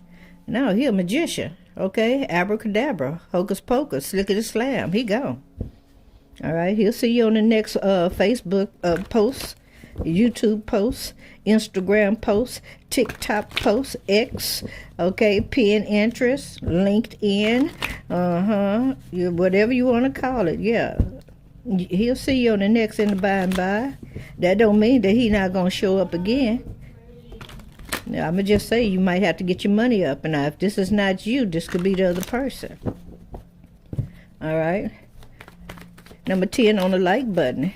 No, he a magician. Okay, abracadabra, hocus pocus, slickety slam. He gone. All right, he'll see you on the next Facebook post. YouTube posts, Instagram posts, TikTok posts, X, okay, Pinterest, LinkedIn, whatever you want to call it, yeah. He'll see you on the next in the by and by. That don't mean that he's not going to show up again. Now, I'm going to just say you might have to get your money up. And now, if this is not you, this could be the other person. All right. Number 10 on the like button.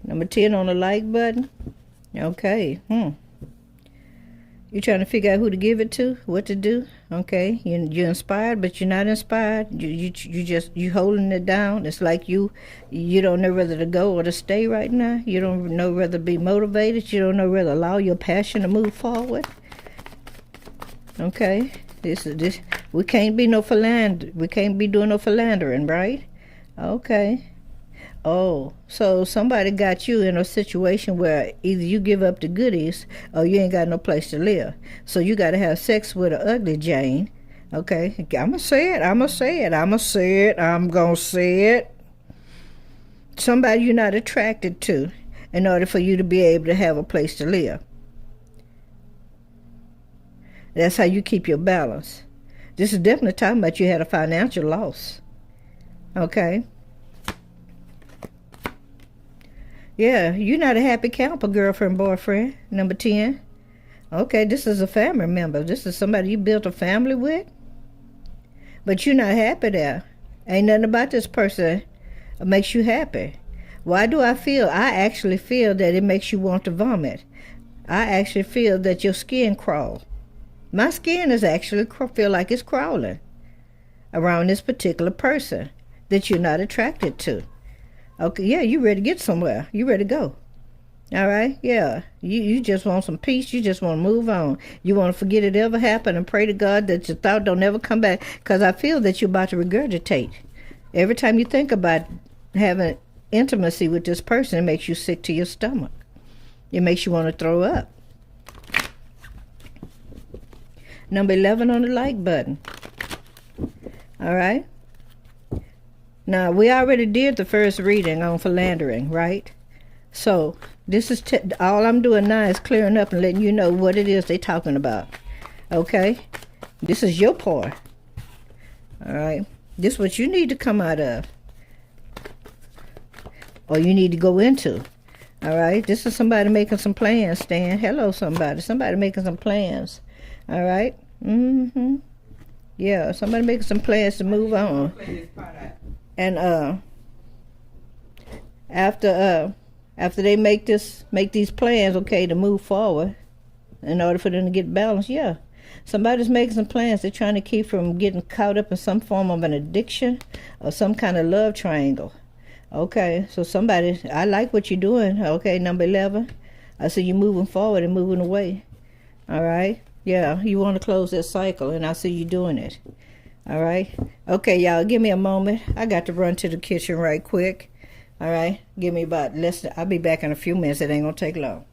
Number 10 on the like button. Okay. You're trying to figure out who to give it to, what to do. Okay. You're inspired, but you're not inspired. You holding it down. It's like you don't know whether to go or to stay right now. You don't know whether to be motivated. You don't know whether to allow your passion to move forward. Okay. This. We can't be no philander. We can't be doing no philandering, right? Okay. Oh, so somebody got you in a situation where either you give up the goodies or you ain't got no place to live. So you got to have sex with an ugly Jane. Okay, I'm going to say it. Somebody you're not attracted to in order for you to be able to have a place to live. That's how you keep your balance. This is definitely talking about you had a financial loss. Okay. Yeah, you're not a happy camper, girlfriend, boyfriend. Number 10. Okay, this is a family member. This is somebody you built a family with. But you're not happy there. Ain't nothing about this person that makes you happy. Why do I feel? I actually feel that it makes you want to vomit. I actually feel that your skin crawls. My skin is actually feel like it's crawling around this particular person that you're not attracted to. Okay, yeah, you ready to get somewhere. You ready to go. All right, yeah. You just want some peace. You just want to move on. You want to forget it ever happened and pray to God that your thought don't ever come back, because I feel that you're about to regurgitate. Every time you think about having intimacy with this person, it makes you sick to your stomach. It makes you want to throw up. Number 11 on the like button. All right. Now, we already did the first reading on philandering, right? So, this is all I'm doing now is clearing up and letting you know what it is they're talking about. Okay? This is your part. All right? This is what you need to come out of. Or you need to go into. All right? This is somebody making some plans, Stan. Hello, somebody. Somebody making some plans. All right. Mm-hmm. Yeah, somebody making some plans to move on. And after they make these plans, okay, to move forward in order for them to get balanced, yeah. Somebody's making some plans. They're trying to keep from getting caught up in some form of an addiction or some kind of love triangle. Okay, so somebody, I like what you're doing. Okay, number 11. I see you moving forward and moving away. All right. Yeah, you want to close that cycle, and I see you doing it. All right. Okay, y'all, give me a moment. I got to run to the kitchen right quick. All right. Give me about I'll be back in a few minutes. It ain't going to take long.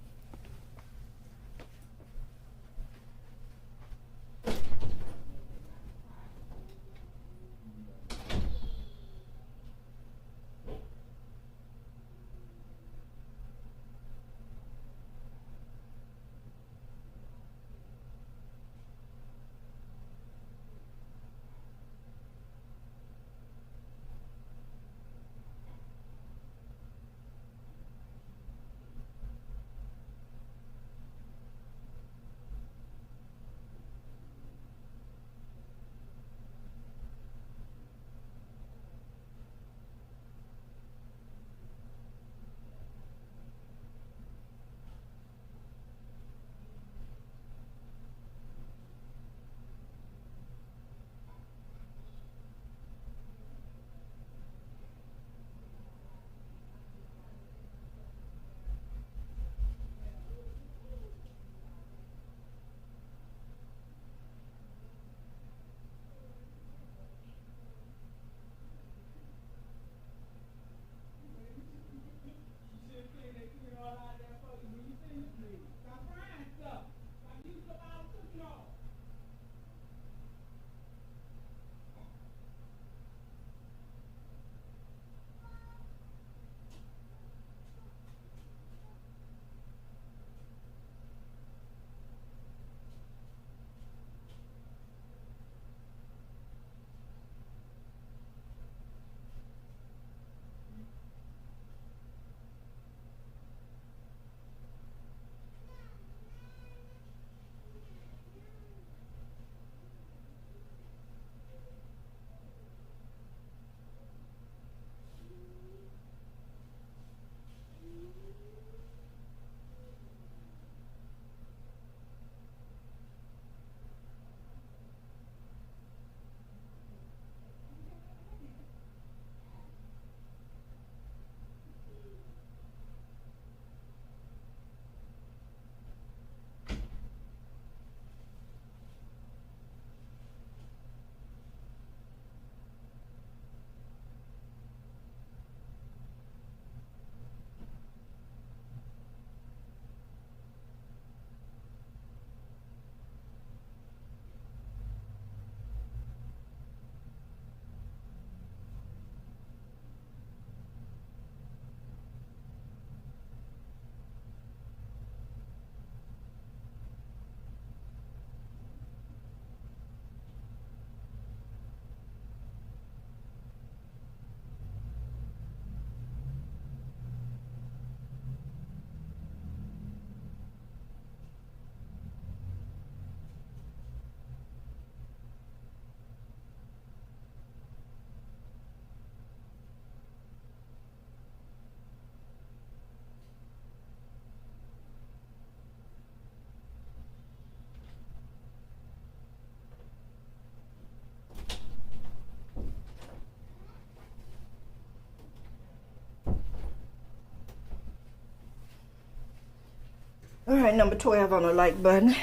All right, number 12 on the like button.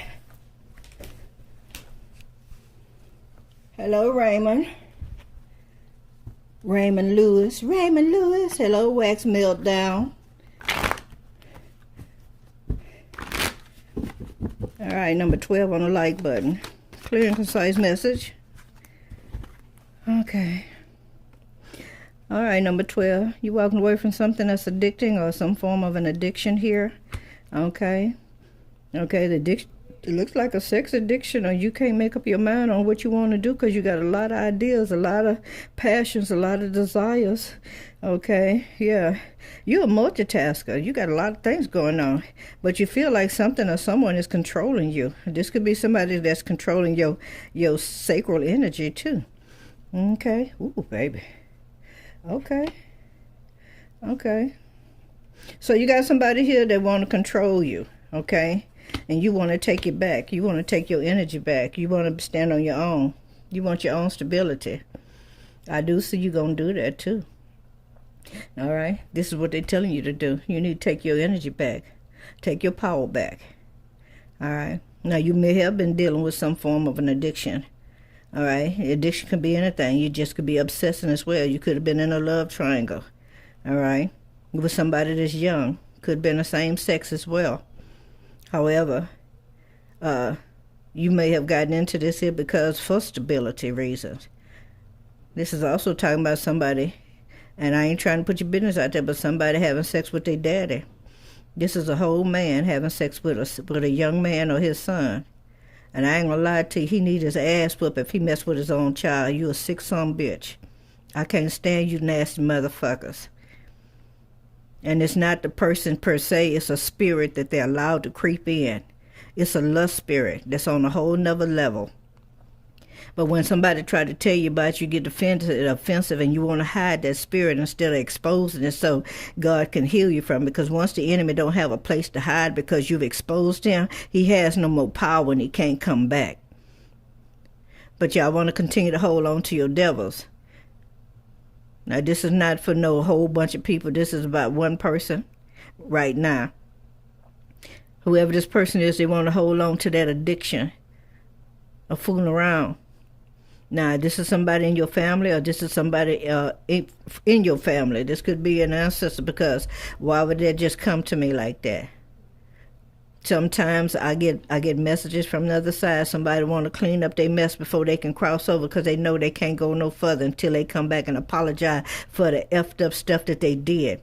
Hello, Raymond. Raymond Lewis. Raymond Lewis. Hello, Wax Meltdown. All right, number 12 on the like button. Clear and concise message. Okay. All right, number 12. You walking away from something that's addicting or some form of an addiction here. Okay. Okay, It looks like a sex addiction, or you can't make up your mind on what you want to do because you got a lot of ideas, a lot of passions, a lot of desires. Okay, yeah. You're a multitasker. You got a lot of things going on, but you feel like something or someone is controlling you. This could be somebody that's controlling your sacral energy too. Okay. Ooh, baby. Okay. Okay. So you got somebody here that want to control you, okay? And you want to take it back. You want to take your energy back. You want to stand on your own. You want your own stability. I do see you going to do that too. All right? This is what they're telling you to do. You need to take your energy back. Take your power back. All right? Now, you may have been dealing with some form of an addiction. All right? Addiction can be anything. You just could be obsessing as well. You could have been in a love triangle. All right? With somebody that's young. Could have been the same sex as well. However, you may have gotten into this here because for stability reasons. This is also talking about somebody, and I ain't trying to put your business out there, but somebody having sex with their daddy. This is a whole man having sex with a young man or his son. And I ain't gonna lie to you, he need his ass whooped if he mess with his own child. You a sick son bitch. I can't stand you nasty motherfuckers. And it's not the person per se, it's a spirit that they're allowed to creep in. It's a lust spirit that's on a whole nother level. But when somebody try to tell you about it, you get offensive and you want to hide that spirit instead of exposing it so God can heal you from it. Because once the enemy don't have a place to hide because you've exposed him, he has no more power and he can't come back. But y'all want to continue to hold on to your devils. Now, this is not for no whole bunch of people. This is about one person right now. Whoever this person is, they want to hold on to that addiction of fooling around. Now, this is somebody in your family, or this is somebody in your family. This could be an ancestor, because why would that just come to me like that? Sometimes I get messages from the other side. Somebody want to clean up their mess before they can cross over because they know they can't go no further until they come back and apologize for the effed up stuff that they did.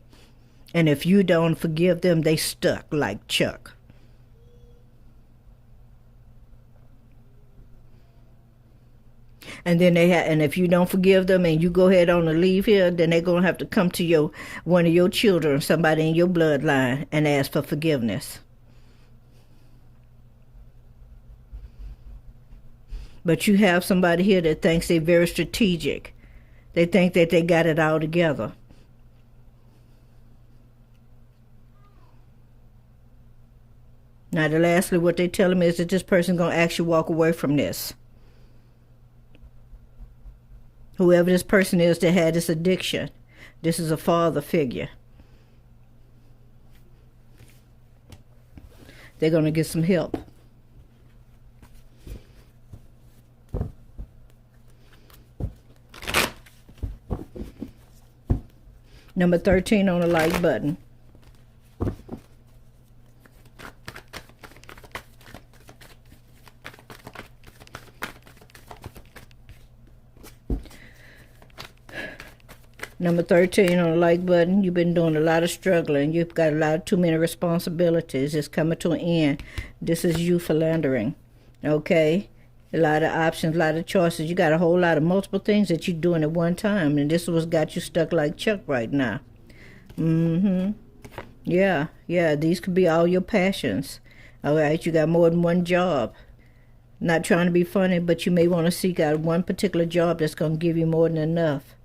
And if you don't forgive them, they stuck like Chuck. And then and if you don't forgive them and you go ahead on to leave here, then they're going to have to come to one of your children, somebody in your bloodline, and ask for forgiveness. But you have somebody here that thinks they're very strategic. They think that they got it all together. Now, lastly, what they're telling me is that this person's going to actually walk away from this. Whoever this person is that had this addiction, this is a father figure. They're going to get some help. Number 13 on the like button. Number 13 on the like button. You've been doing a lot of struggling. You've got a lot of too many responsibilities. It's coming to an end. This is you philandering. Okay? A lot of options, a lot of choices. You got a whole lot of multiple things that you're doing at one time. And this is what's got you stuck like Chuck right now. Yeah. These could be all your passions. All right? You got more than one job. Not trying to be funny, but you may want to seek out one particular job that's going to give you more than enough.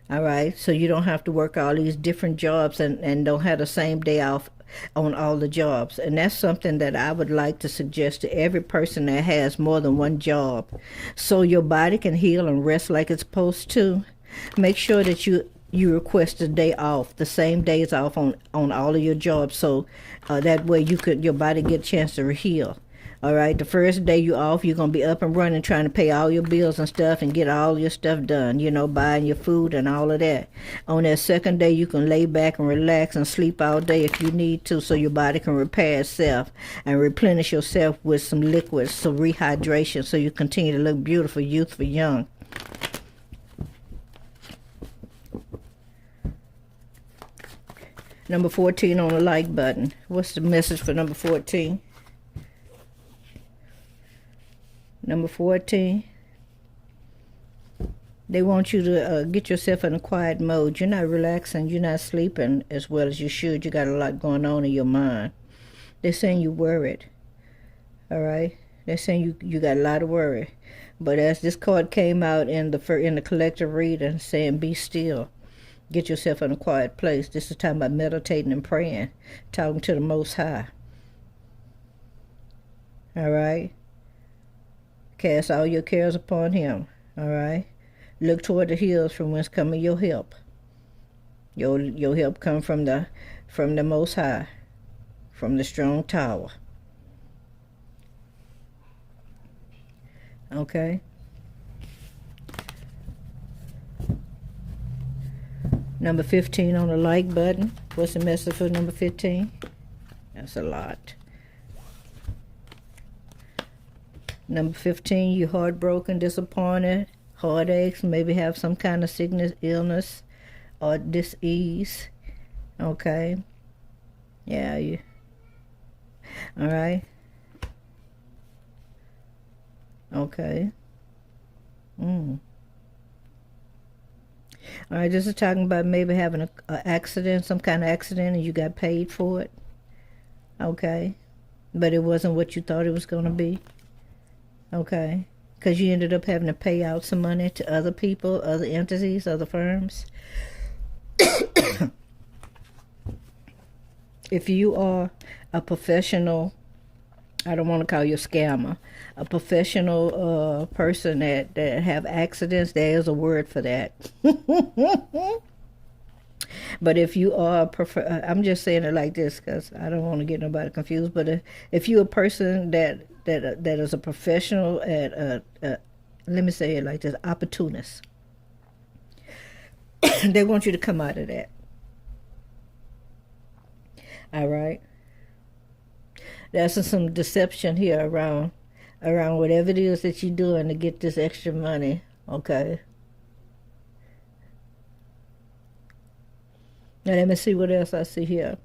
All right? So you don't have to work all these different jobs and don't have the same day off on all the jobs. And that's something that I would like to suggest to every person that has more than one job, so your body can heal and rest like it's supposed to. Make sure that you request a day off, the same days off on all of your jobs, so that way your body get a chance to heal. All right, the first day you off, you're going to be up and running trying to pay all your bills and stuff and get all your stuff done, buying your food and all of that. On that second day, you can lay back and relax and sleep all day if you need to, so your body can repair itself and replenish yourself with some liquids, some rehydration, so you continue to look beautiful, youthful, young. Number 14 on the like button. What's the message for number 14? Number 14. They want you to get yourself in a quiet mode. You're not relaxing. You're not sleeping as well as you should. You got a lot going on in your mind. They're saying you're worried. All right? They're saying you got a lot of worry. But as this card came out in the collective reading, saying be still. Get yourself in a quiet place. This is talking about meditating and praying. Talking to the Most High. All right? Cast all your cares upon Him. All right? Look toward the hills from whence cometh your help. Your help come from the Most High, from the strong tower. Okay? Number 15 on the like button. What's the message for number 15? That's a lot. Number 15, you're heartbroken, disappointed, heartaches, maybe have some kind of sickness, illness, or dis-ease. Okay? Yeah, you. All right? Okay. All right, this is talking about maybe having an accident, some kind of accident, and you got paid for it. Okay? But it wasn't what you thought it was going to be. Okay? Because you ended up having to pay out some money to other people, other entities, other firms. If you are a professional, I don't want to call you a scammer, a professional person that have accidents, there is a word for that. But if you are, I'm just saying it like this because I don't want to get nobody confused, but if you're a person that is a professional at, let me say it like this, opportunist, they want you to come out of that. All right? There's some deception here around whatever it is that you're doing to get this extra money, okay? Now let me see what else I see here.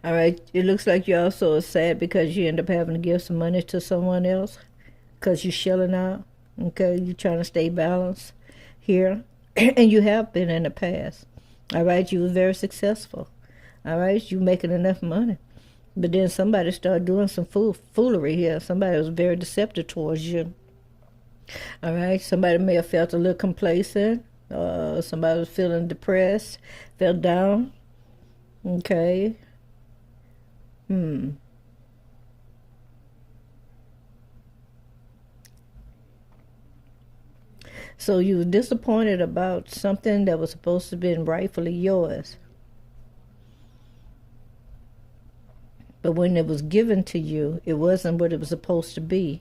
All right, it looks like you also are sad because you end up having to give some money to someone else because you're shelling out, okay? You're trying to stay balanced here, and you have been in the past. All right, you were very successful. All right, you making enough money. But then somebody started doing some foolery here. Somebody was very deceptive towards you. All right, somebody may have felt a little complacent. Somebody was feeling depressed, felt down. Okay. So you were disappointed about something that was supposed to be rightfully yours. But when it was given to you, it wasn't what it was supposed to be.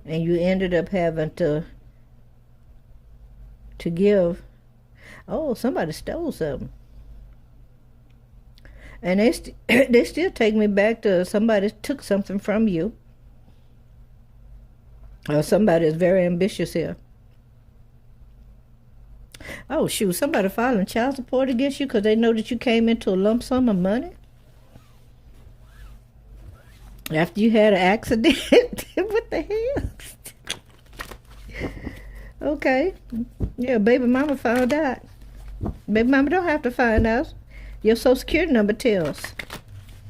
And you ended up having to give. Oh, somebody stole something. And they still take me back to somebody took something from you. Or somebody is very ambitious here. Oh, shoot, somebody filing child support against you because they know that you came into a lump sum of money? After you had an accident? What the hell? Okay. Yeah, baby mama found out. Baby mama don't have to find out. Your Social Security number tells.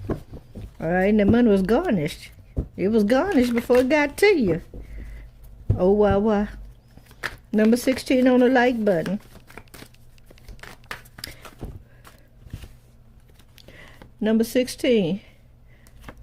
All right, and the money was garnished. It was garnished before it got to you. Oh, why? Number 16 on the like button. Number 16.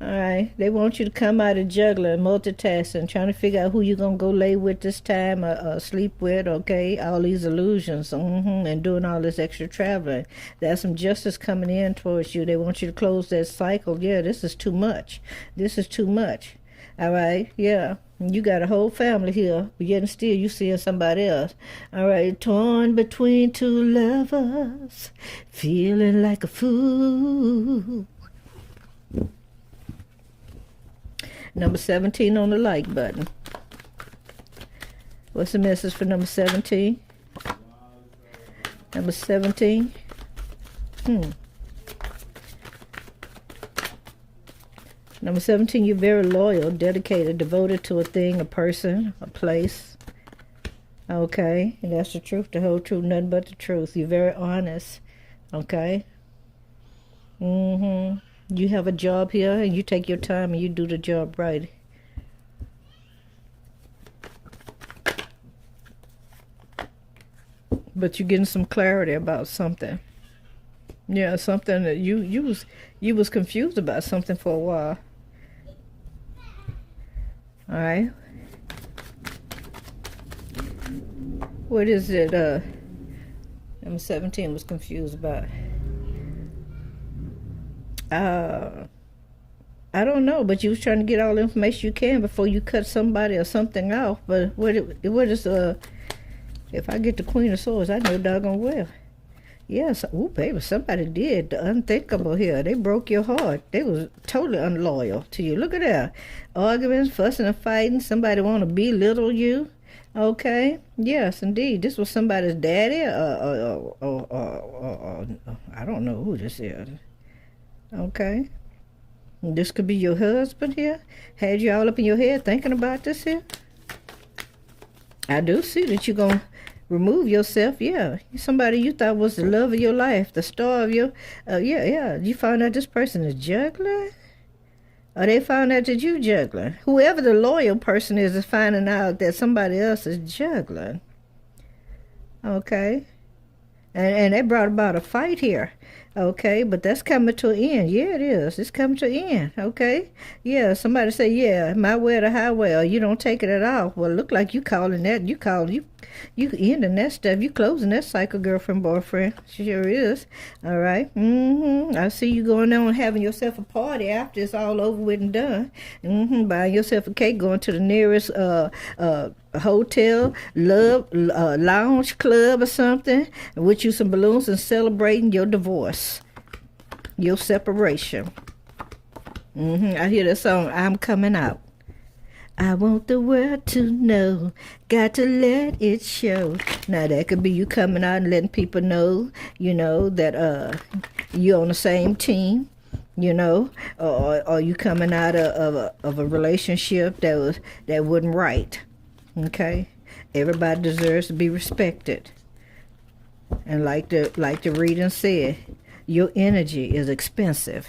All right, they want you to come out of juggling, multitasking, trying to figure out who you're going to go lay with this time or sleep with, okay? All these illusions, and doing all this extra traveling. There's some justice coming in towards you. They want you to close that cycle. Yeah, this is too much. This is too much. All right, yeah. You got a whole family here, but yet still you seeing somebody else. All right, torn between two lovers, feeling like a fool. Number 17 on the like button. What's the message for number 17? Number 17. Number 17, you're very loyal, dedicated, devoted to a thing, a person, a place. Okay, and that's the truth, the whole truth, nothing but the truth. You're very honest. Okay. You have a job here, and you take your time and you do the job right. But you're getting some clarity about something. Yeah, something that you was confused about something for a while. All right. What is it? Number 17 was confused about. I don't know, but you was trying to get all the information you can before you cut somebody or something off. But what is if I get the Queen of Swords, I know doggone well. Yes, oh baby, somebody did the unthinkable here. They broke your heart. They was totally unloyal to you. Look at that. Arguments, fussing and fighting. Somebody want to belittle you. Okay. Yes, indeed. This was somebody's daddy. I don't know who this is. Okay. This could be your husband here. Had you all up in your head thinking about this here. I do see that you're going to remove yourself. Yeah. Somebody you thought was the love of your life, the star of your... yeah. You found out this person is juggling? Or they found out that you juggling? Whoever the loyal person is finding out that somebody else is juggling. Okay. And they brought about a fight here. Okay, but that's coming to an end. Yeah, it is. It's coming to an end. Okay. Yeah, somebody say, yeah, my way or the highway, or you don't take it at all. Well, look like you calling that. You ending that stuff. You closing that cycle, girlfriend, boyfriend. Sure is. All right. I see you going on having yourself a party after it's all over with and done. Buying yourself a cake, going to the nearest hotel, lounge club or something, with you some balloons and celebrating your divorce, your separation. I hear that song, I'm coming out. I want the world to know, got to let it show. Now that could be you coming out and letting people know, that you're on the same team, or you coming out of a relationship that wasn't right. Okay, everybody deserves to be respected, and like the reading said, your energy is expensive.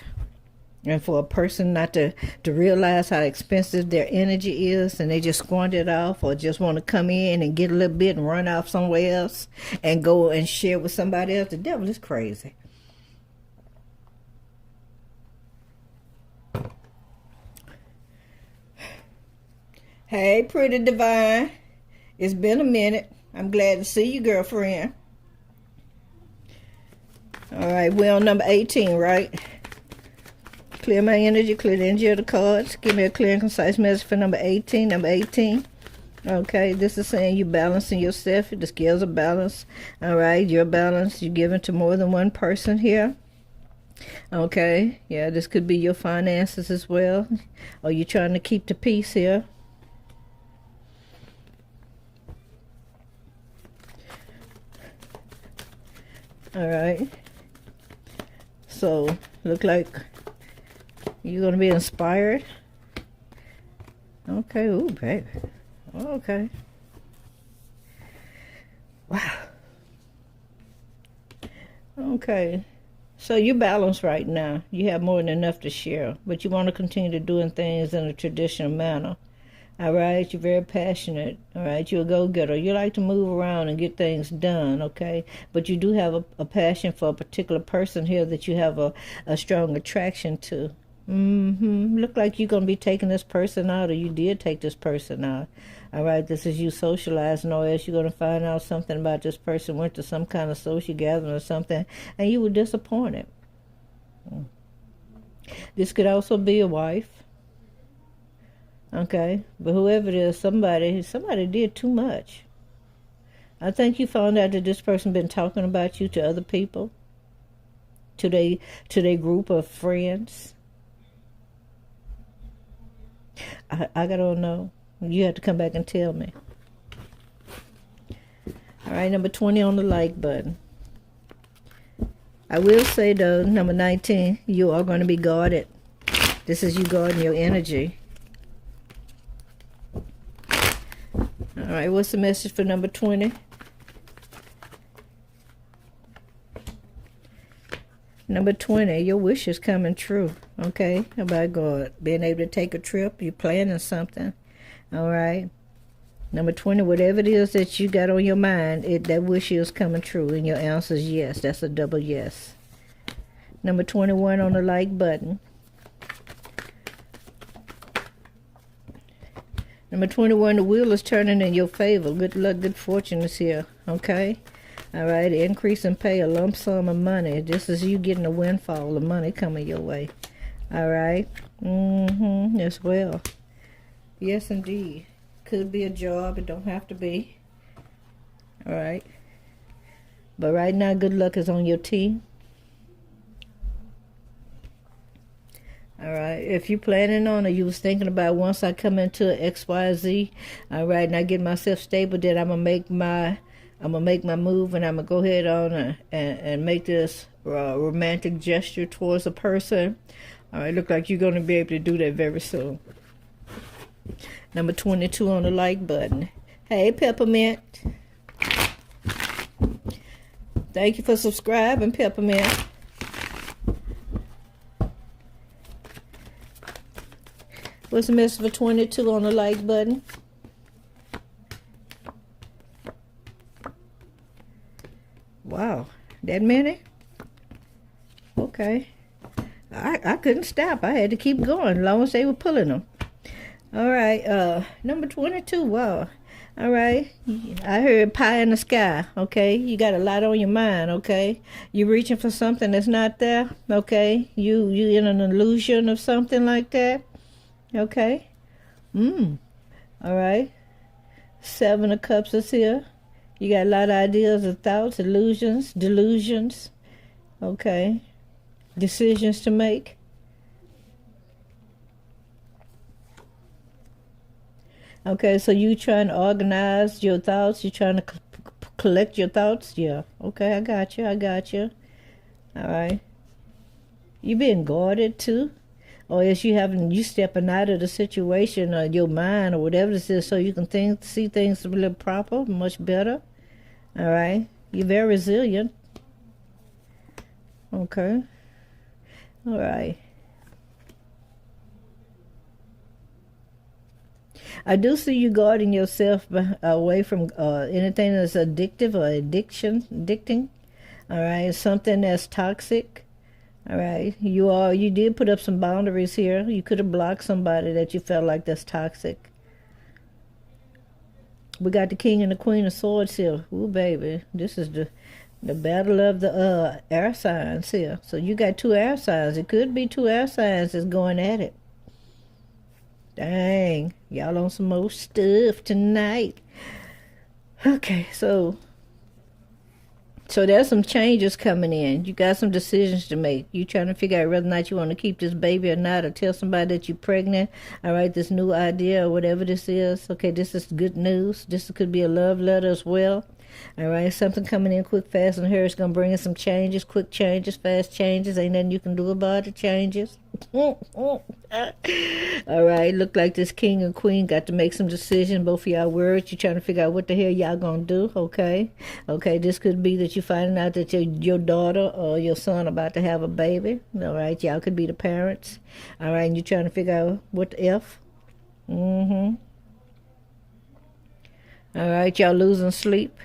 And for a person not to realize how expensive their energy is, and they just squander it off, or just want to come in and get a little bit and run off somewhere else and go and share with somebody else, the devil is crazy. Hey, pretty divine. It's been a minute. I'm glad to see you, girlfriend. All right, we're on number 18, right? Clear my energy, clear the energy of the cards. Give me a clear and concise message for number 18. Number 18. Okay, this is saying you're balancing yourself. The scales are balanced. All right, you're balanced. You're giving to more than one person here. Okay, yeah, this could be your finances as well. Or you're trying to keep the peace here. All right. So, look like you're going to be inspired. Okay. Ooh, baby. Okay. Wow. Okay. So you're balanced right now. You have more than enough to share. But you want to continue doing things in a traditional manner. All right, you're very passionate. All right, you're a go-getter. You like to move around and get things done, okay? But you do have a passion for a particular person here that you have a strong attraction to. Look like you're going to be taking this person out, or you did take this person out. All right, this is you socializing, or else you're going to find out something about this person, went to some kind of social gathering or something, and you were disappointed. This could also be a wife. Okay, but whoever it is, somebody did too much. I think you found out that this person been talking about you to other people, to their group of friends. I don't know. You have to come back and tell me. All right, number 20 on the like button. I will say though, number 19, you are going to be guarded. This is you guarding your energy. All right, what's the message for number 20? Number 20, your wish is coming true, okay? About God, being able to take a trip, you're planning something, all right? Number 20, whatever it is that you got on your mind, that wish is coming true, and your answer is yes. That's a double yes. Number 21 on the like button. Number 21, the wheel is turning in your favor. Good luck, good fortune is here, okay? All right, increase in pay, a lump sum of money. This is you getting a windfall of money coming your way. All right? As well. Yes, indeed. Could be a job. It don't have to be. All right? But right now, good luck is on your team. All right? If you're planning on, or you was thinking about once I come into XYZ, all right, and I get myself stable, then I'm going to make my move, and I'm going to go ahead on and make this romantic gesture towards a person. All right, look like you're going to be able to do that very soon. Number 22 on the like button. Hey, Peppermint. Thank you for subscribing, Peppermint. What's the message for 22 on the like button? Wow, that many? Okay. I couldn't stop. I had to keep going as long as they were pulling them. All right, number 22, wow. All right, I heard pie in the sky, okay? You got a lot on your mind, okay? You reaching for something that's not there, okay? You in an illusion of something like that, okay? All right. 7 of Cups is here. You got a lot of ideas and thoughts, illusions, delusions, okay? Decisions to make. Okay, so you trying to organize your thoughts? You trying to collect your thoughts? Yeah. Okay, I got you. All right. You being guarded too? Or is you stepping out of the situation or your mind or whatever this is so you can see things a little proper, much better? All right. You're very resilient. Okay. All right. I do see you guarding yourself away from anything that's addictive or addicting. All right, something that's toxic. All right, you did put up some boundaries here. You could have blocked somebody that you felt like that's toxic. We got the King and the Queen of Swords here. Ooh, baby, this is the battle of the air signs here. So you got 2 air signs. It could be 2 air signs that's going at it. Dang, y'all on some more stuff tonight. Okay, so there's some changes coming in. You got some decisions to make. You trying to figure out whether or not you want to keep this baby or not, or tell somebody that you're pregnant. All right, this new idea or whatever this is. Okay, this is good news. This could be a love letter as well. All right, something coming in quick, fast, and here. It's going to bring in some changes, quick changes, fast changes. Ain't nothing you can do about the changes. All right, look like this King and Queen got to make some decisions. Both of y'all words. You're trying to figure out what the hell y'all going to do, okay? Okay, this could be that you're finding out that your daughter or your son about to have a baby. All right, y'all could be the parents. All right, and you're trying to figure out what the F. All right, y'all losing sleep.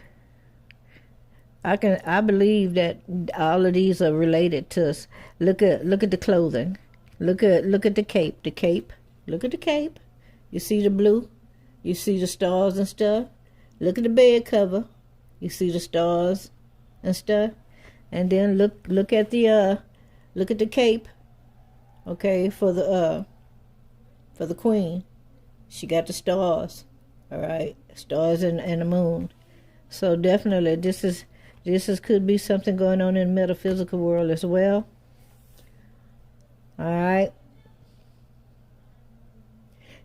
I believe that all of these are related to us. Look at the clothing. Look at the cape. The cape. Look at the cape. You see the blue? You see the stars and stuff? Look at the bed cover. You see the stars and stuff? And then look at the cape. Okay, for the queen. She got the stars. All right. Stars and the moon. So definitely this could be something going on in the metaphysical world as well. All right.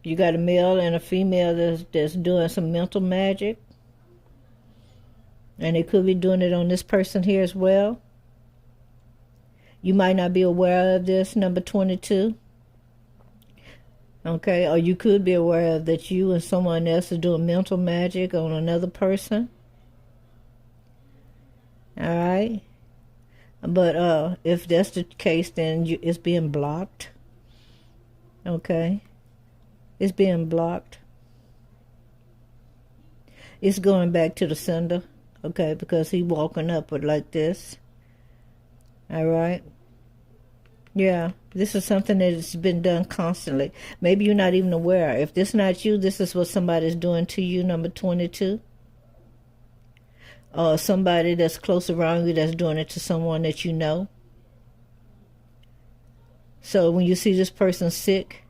You got a male and a female that's doing some mental magic. And they could be doing it on this person here as well. You might not be aware of this, number 22. Okay, or you could be aware of that you and someone else is doing mental magic on another person. All right. But if that's the case, then it's being blocked. Okay. It's being blocked. It's going back to the sender. Okay, because he walking upward like this. All right. Yeah, this is something that's been done constantly. Maybe you're not even aware. If this is not you, this is what somebody's doing to you, number 22. Or somebody that's close around you that's doing it to someone that you know. So when you see this person sick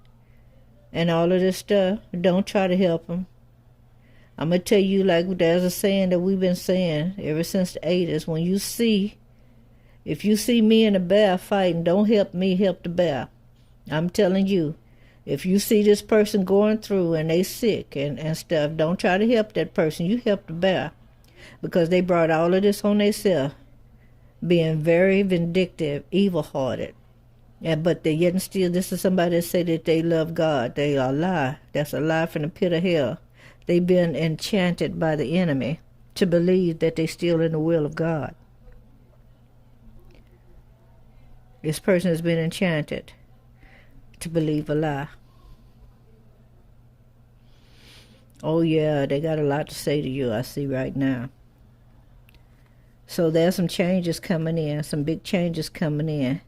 and all of this stuff, don't try to help them. I'm going to tell you, like there's a saying that we've been saying ever since the 80s. If you see me and a bear fighting, don't help me, help the bear. I'm telling you, if you see this person going through and they sick and stuff, don't try to help that person. You help the bear. Because they brought all of this on themselves, being very vindictive, evil-hearted. But they yet and still, this is somebody that say that they love God. They are a lie. That's a lie from the pit of hell. They've been enchanted by the enemy to believe that they're still in the will of God. This person has been enchanted to believe a lie. Oh yeah, they got a lot to say to you, I see right now. So there's some changes coming in, some big changes coming in.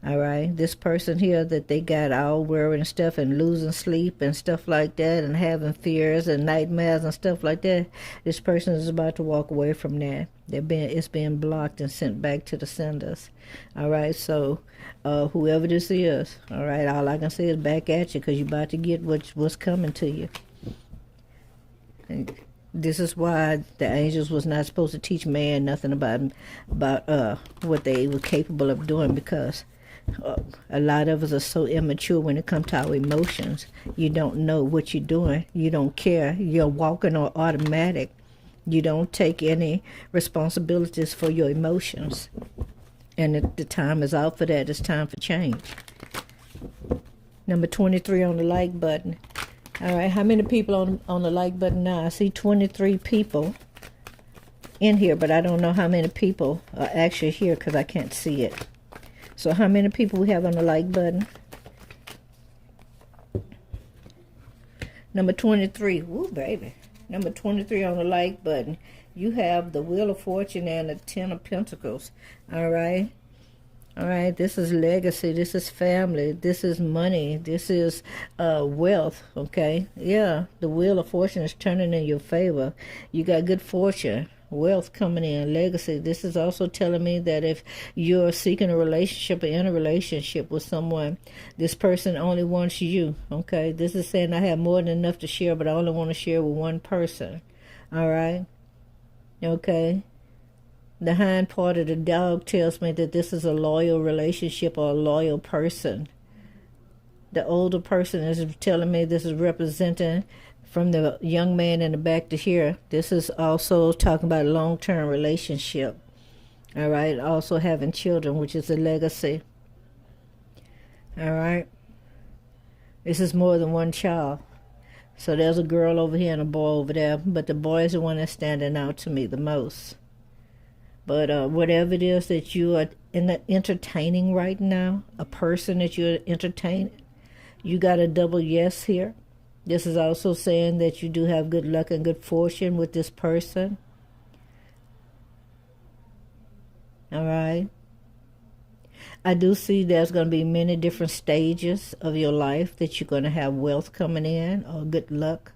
All right, this person here that they got all worried and stuff and losing sleep and stuff like that and having fears and nightmares and stuff like that, this person is about to walk away from that. It's being blocked and sent back to the senders. All right, so whoever this is, all right, all I can say is back at you because you're about to get what's coming to you. And this is why the angels was not supposed to teach man nothing about what they were capable of doing, because a lot of us are so immature when it comes to our emotions. You don't know what you're doing. You don't care. You're walking on automatic. You don't take any responsibilities for your emotions. And the time is out for that. It's time for change. Number 23 on the like button. All right, how many people on the like button now? I see 23 people in here, but I don't know how many people are actually here because I can't see it. So how many people we have on the like button? Number 23. Woo, baby. Number 23 on the like button. You have the Wheel of Fortune and the Ten of Pentacles. All right. All right, this is legacy, this is family, this is money, this is wealth, okay? Yeah, the Wheel of Fortune is turning in your favor. You got good fortune, wealth coming in, legacy. This is also telling me that if you're seeking a relationship or in a relationship with someone, this person only wants you, okay? This is saying I have more than enough to share, but I only want to share with one person, all right? Okay? The hind part of the dog tells me that this is a loyal relationship or a loyal person. The older person is telling me this is representing from the young man in the back to here. This is also talking about a long-term relationship. All right. Also having children, which is a legacy. All right. This is more than one child. So there's a girl over here and a boy over there. But the boy is the one that's standing out to me the most. But whatever it is that you are entertaining right now, a person that you're entertaining, you got a double yes here. This is also saying that you do have good luck and good fortune with this person. All right. I do see there's going to be many different stages of your life that you're going to have wealth coming in or good luck.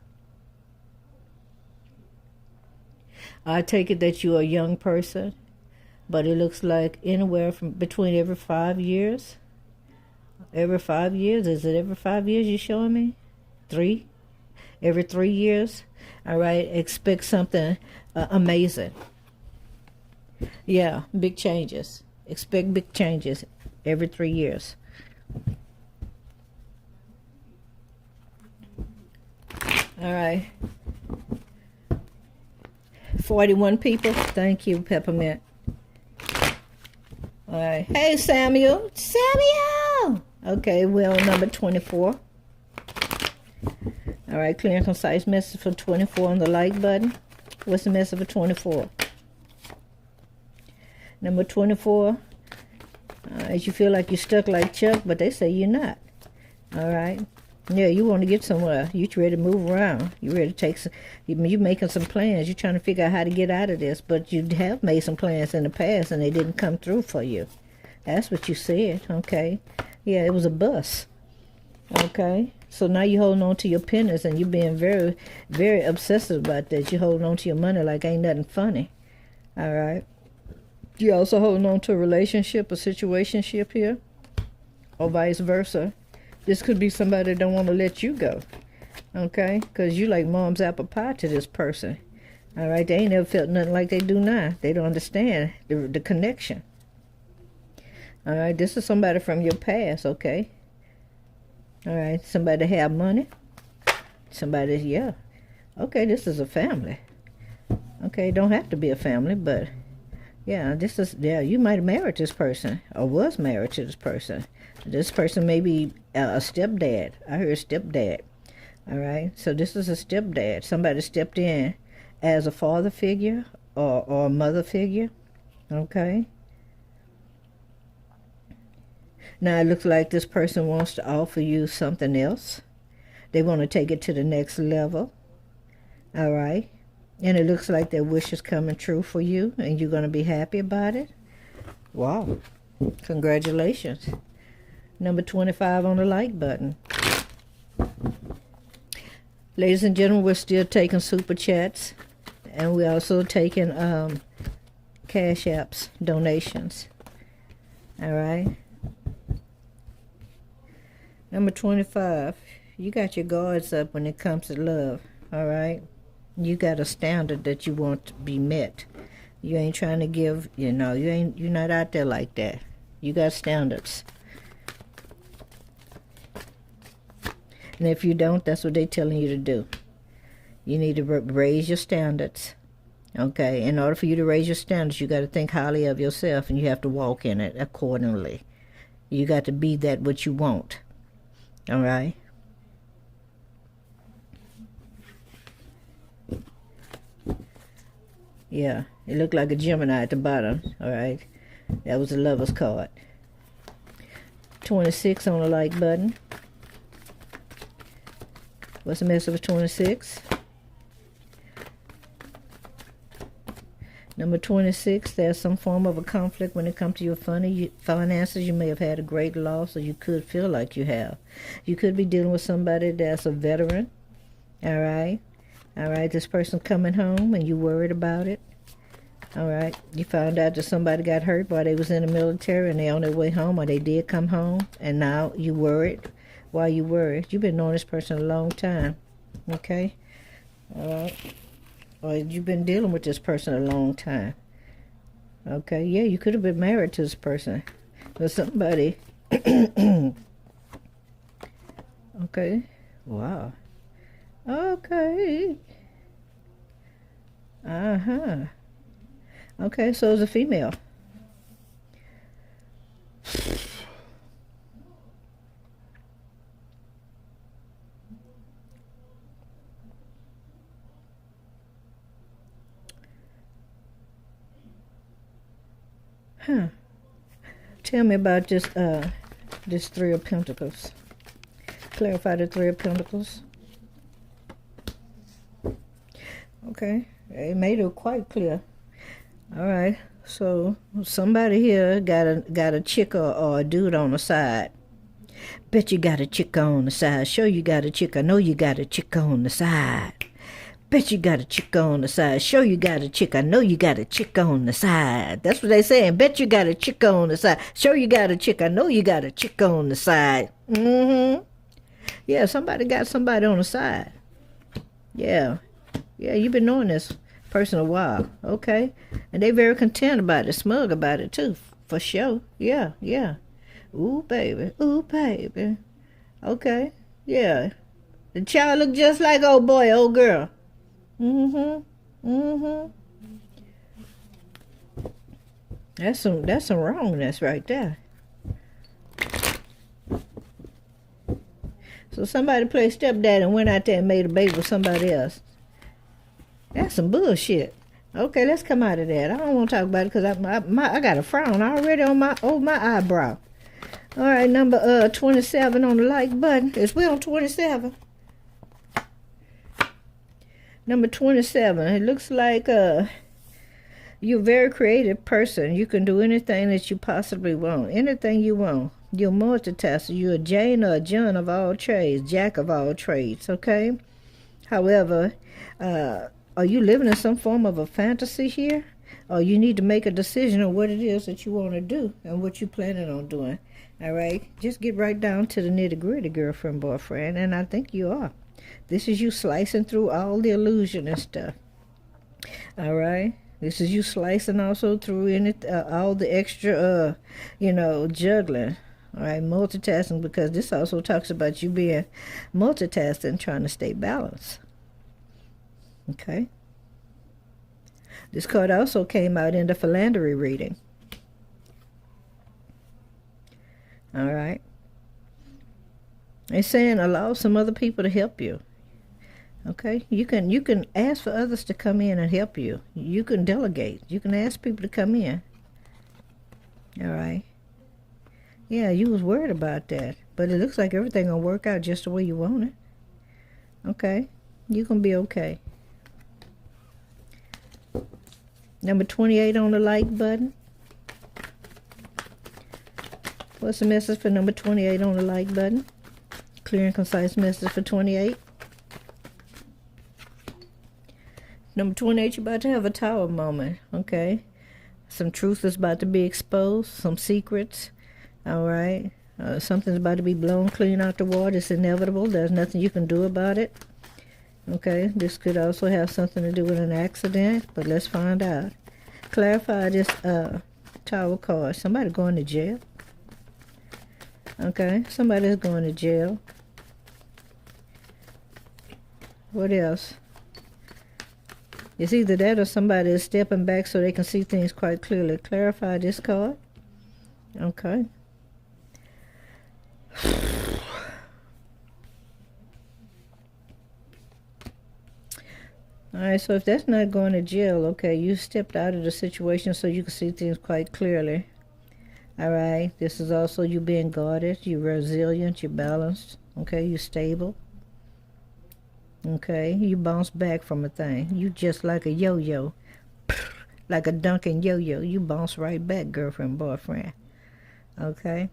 I take it that you're a young person, but it looks like anywhere from between every 5 years. Every 5 years? Is it every 5 years you're showing me? 3? Every 3 years? All right, expect something amazing. Yeah, big changes. Expect big changes every 3 years. All right. 41 people. Thank you, Peppermint. All right. Hey, Samuel. Samuel! Okay, well, number 24. All right, clear and concise message for 24 on the like button. What's the message for 24? Number 24, you feel like you're stuck like Chuck, but they say you're not. All right. Yeah, you want to get somewhere. You're ready to move around. You're ready to take some, you're making some plans. You're trying to figure out how to get out of this, but you have made some plans in the past and they didn't come through for you. That's what you said, okay? Yeah, it was a bust, okay? So now you're holding on to your pennies and you're being very, very obsessive about that. You're holding on to your money like ain't nothing funny, all right? You're also holding on to a relationship, a situationship here, or vice versa. This could be somebody that don't want to let you go, okay? Because you like mom's apple pie to this person, all right? They ain't never felt nothing like they do now. They don't understand the connection, all right? This is somebody from your past, okay? All right, somebody that have money. Somebody, yeah. Okay, this is a family. Okay, don't have to be a family, but yeah, this is, yeah, you might have married this person or was married to this person. This person may be a stepdad. I heard stepdad. All right, so this is a stepdad. Somebody stepped in as a father figure or a mother figure. Okay. Now it looks like this person wants to offer you something else. They want to take it to the next level. All right. And it looks like their wish is coming true for you and you're going to be happy about it. Wow. Congratulations. Number 25 on the like button. Ladies and gentlemen, we're still taking super chats. And we're also taking cash apps, donations. All right. Number 25. You got your guards up when it comes to love. All right. You got a standard that you want to be met. You ain't trying to give, you're not out there like that. You got standards. And if you don't, that's what they're telling you to do. You need to raise your standards. Okay? In order for you to raise your standards, you got to think highly of yourself and you have to walk in it accordingly. You got to be that what you want. All right? Yeah, it looked like a Gemini at the bottom. All right? That was a lover's card. 26 on the like button. What's the message of 26? Number 26, there's some form of a conflict when it comes to your finances. You may have had a great loss, or you could feel like you have. You could be dealing with somebody that's a veteran. All right? All right, this person coming home and you worried about it. All right, you found out that somebody got hurt while they was in the military and they on their way home, or they did come home, and now you worried. Why you worried? You've been knowing this person a long time, okay? All right. Or you've been dealing with this person a long time. Okay, yeah, you could have been married to this person. But somebody, okay, wow. Okay. Uh-huh. Okay, so it's a female. Huh. Tell me about this Three of Pentacles. Clarify the Three of Pentacles. Okay, it made it quite clear. All right, so somebody here got a chick or a dude on the side. Bet you got a chick on the side. Sure you got a chick. I know you got a chick on the side. Bet you got a chick on the side. Sure you got a chick. I know you got a chick on the side. That's what they saying. Bet you got a chick on the side. Sure you got a chick. I know you got a chick on the side. Mm-hmm. Yeah, somebody got somebody on the side. Yeah. Yeah, you've been knowing this person a while. Okay. And they very content about it. Smug about it too. For sure. Yeah, yeah. Ooh, baby. Ooh, baby. Okay. Yeah. The child look just like old boy, old girl. Mm-hmm. Mm-hmm. That's some wrongness right there. So somebody played stepdad and went out there and made a baby with somebody else. That's some bullshit. Okay, let's come out of that. I don't want to talk about it because I got a frown already on my eyebrow. All right, number 27 on the like button. Is we on 27? Number 27. It looks like you're a very creative person. You can do anything that you possibly want. Anything you want. You're multitasker. You're a Jane or a John of all trades. Jack of all trades, okay? However, are you living in some form of a fantasy here? Or you need to make a decision on what it is that you want to do and what you're planning on doing. All right? Just get right down to the nitty-gritty, girlfriend, boyfriend. And I think you are. This is you slicing through all the illusion and stuff. All right? This is you slicing also through all the extra, juggling. All right? Multitasking, because this also talks about you being multitasking, trying to stay balanced. Okay? This card also came out in the philandery reading. All right? It's saying allow some other people to help you. Okay? You can ask for others to come in and help you. You can delegate. You can ask people to come in. All right? Yeah, you was worried about that. But it looks like everything gonna work out just the way you want it. Okay? You gonna be okay. Number 28 on the like button. What's the message for number 28 on the like button? Clear and concise message for 28. Number 28, you're about to have a tower moment, okay? Some truth is about to be exposed, some secrets, all right? Something's about to be blown clean out the water. It's inevitable. There's nothing you can do about it. Okay, this could also have something to do with an accident, but let's find out. Clarify this tower card. Somebody going to jail? Okay, somebody's going to jail. What else? It's either that or somebody is stepping back so they can see things quite clearly. Clarify this card. Okay. All right, so if that's not going to jail, okay, you stepped out of the situation so you can see things quite clearly. All right, this is also you being guarded. You're resilient, you're balanced, okay, you're stable. Okay, you bounce back from a thing. You just like a yo-yo, like a Duncan yo-yo. You bounce right back, girlfriend, boyfriend. Okay?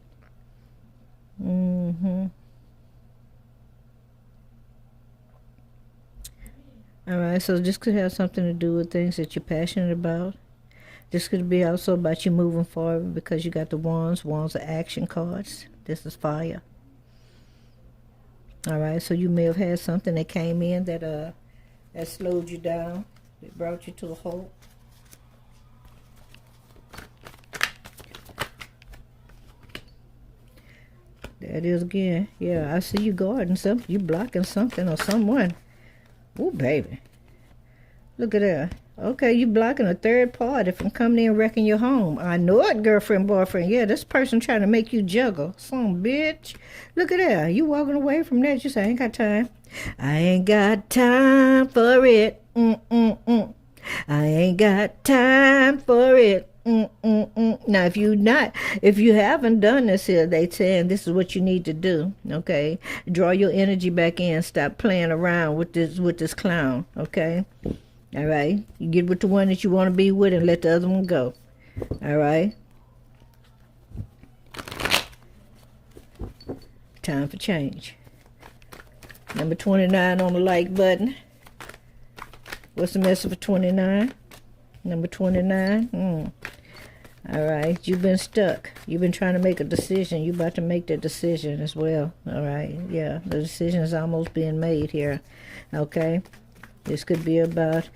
All right, so this could have something to do with things that you're passionate about. This could be also about you moving forward because you got the wands. Wands are action cards. This is fire. All right, so you may have had something that came in that slowed you down. It brought you to a halt. There it is again. Yeah, I see you guarding something. You blocking something or someone. Oh, baby. Look at that. Okay, you blocking a third party from coming in and wrecking your home. I know it, girlfriend, boyfriend. Yeah, this person trying to make you juggle. Some bitch. Look at that. You walking away from that. You say, I ain't got time. I ain't got time for it. I ain't got time for it. Now, if you haven't done this here, they saying this is what you need to do. Okay, draw your energy back in. Stop playing around with this clown. Okay, all right. You get with the one that you want to be with, and let the other one go. All right. Time for change. Number 29 on the like button. What's the message for 29? Number 29. All right, you've been stuck. You've been trying to make a decision. You're about to make that decision as well. All right, yeah, the decision is almost being made here. Okay, this could be about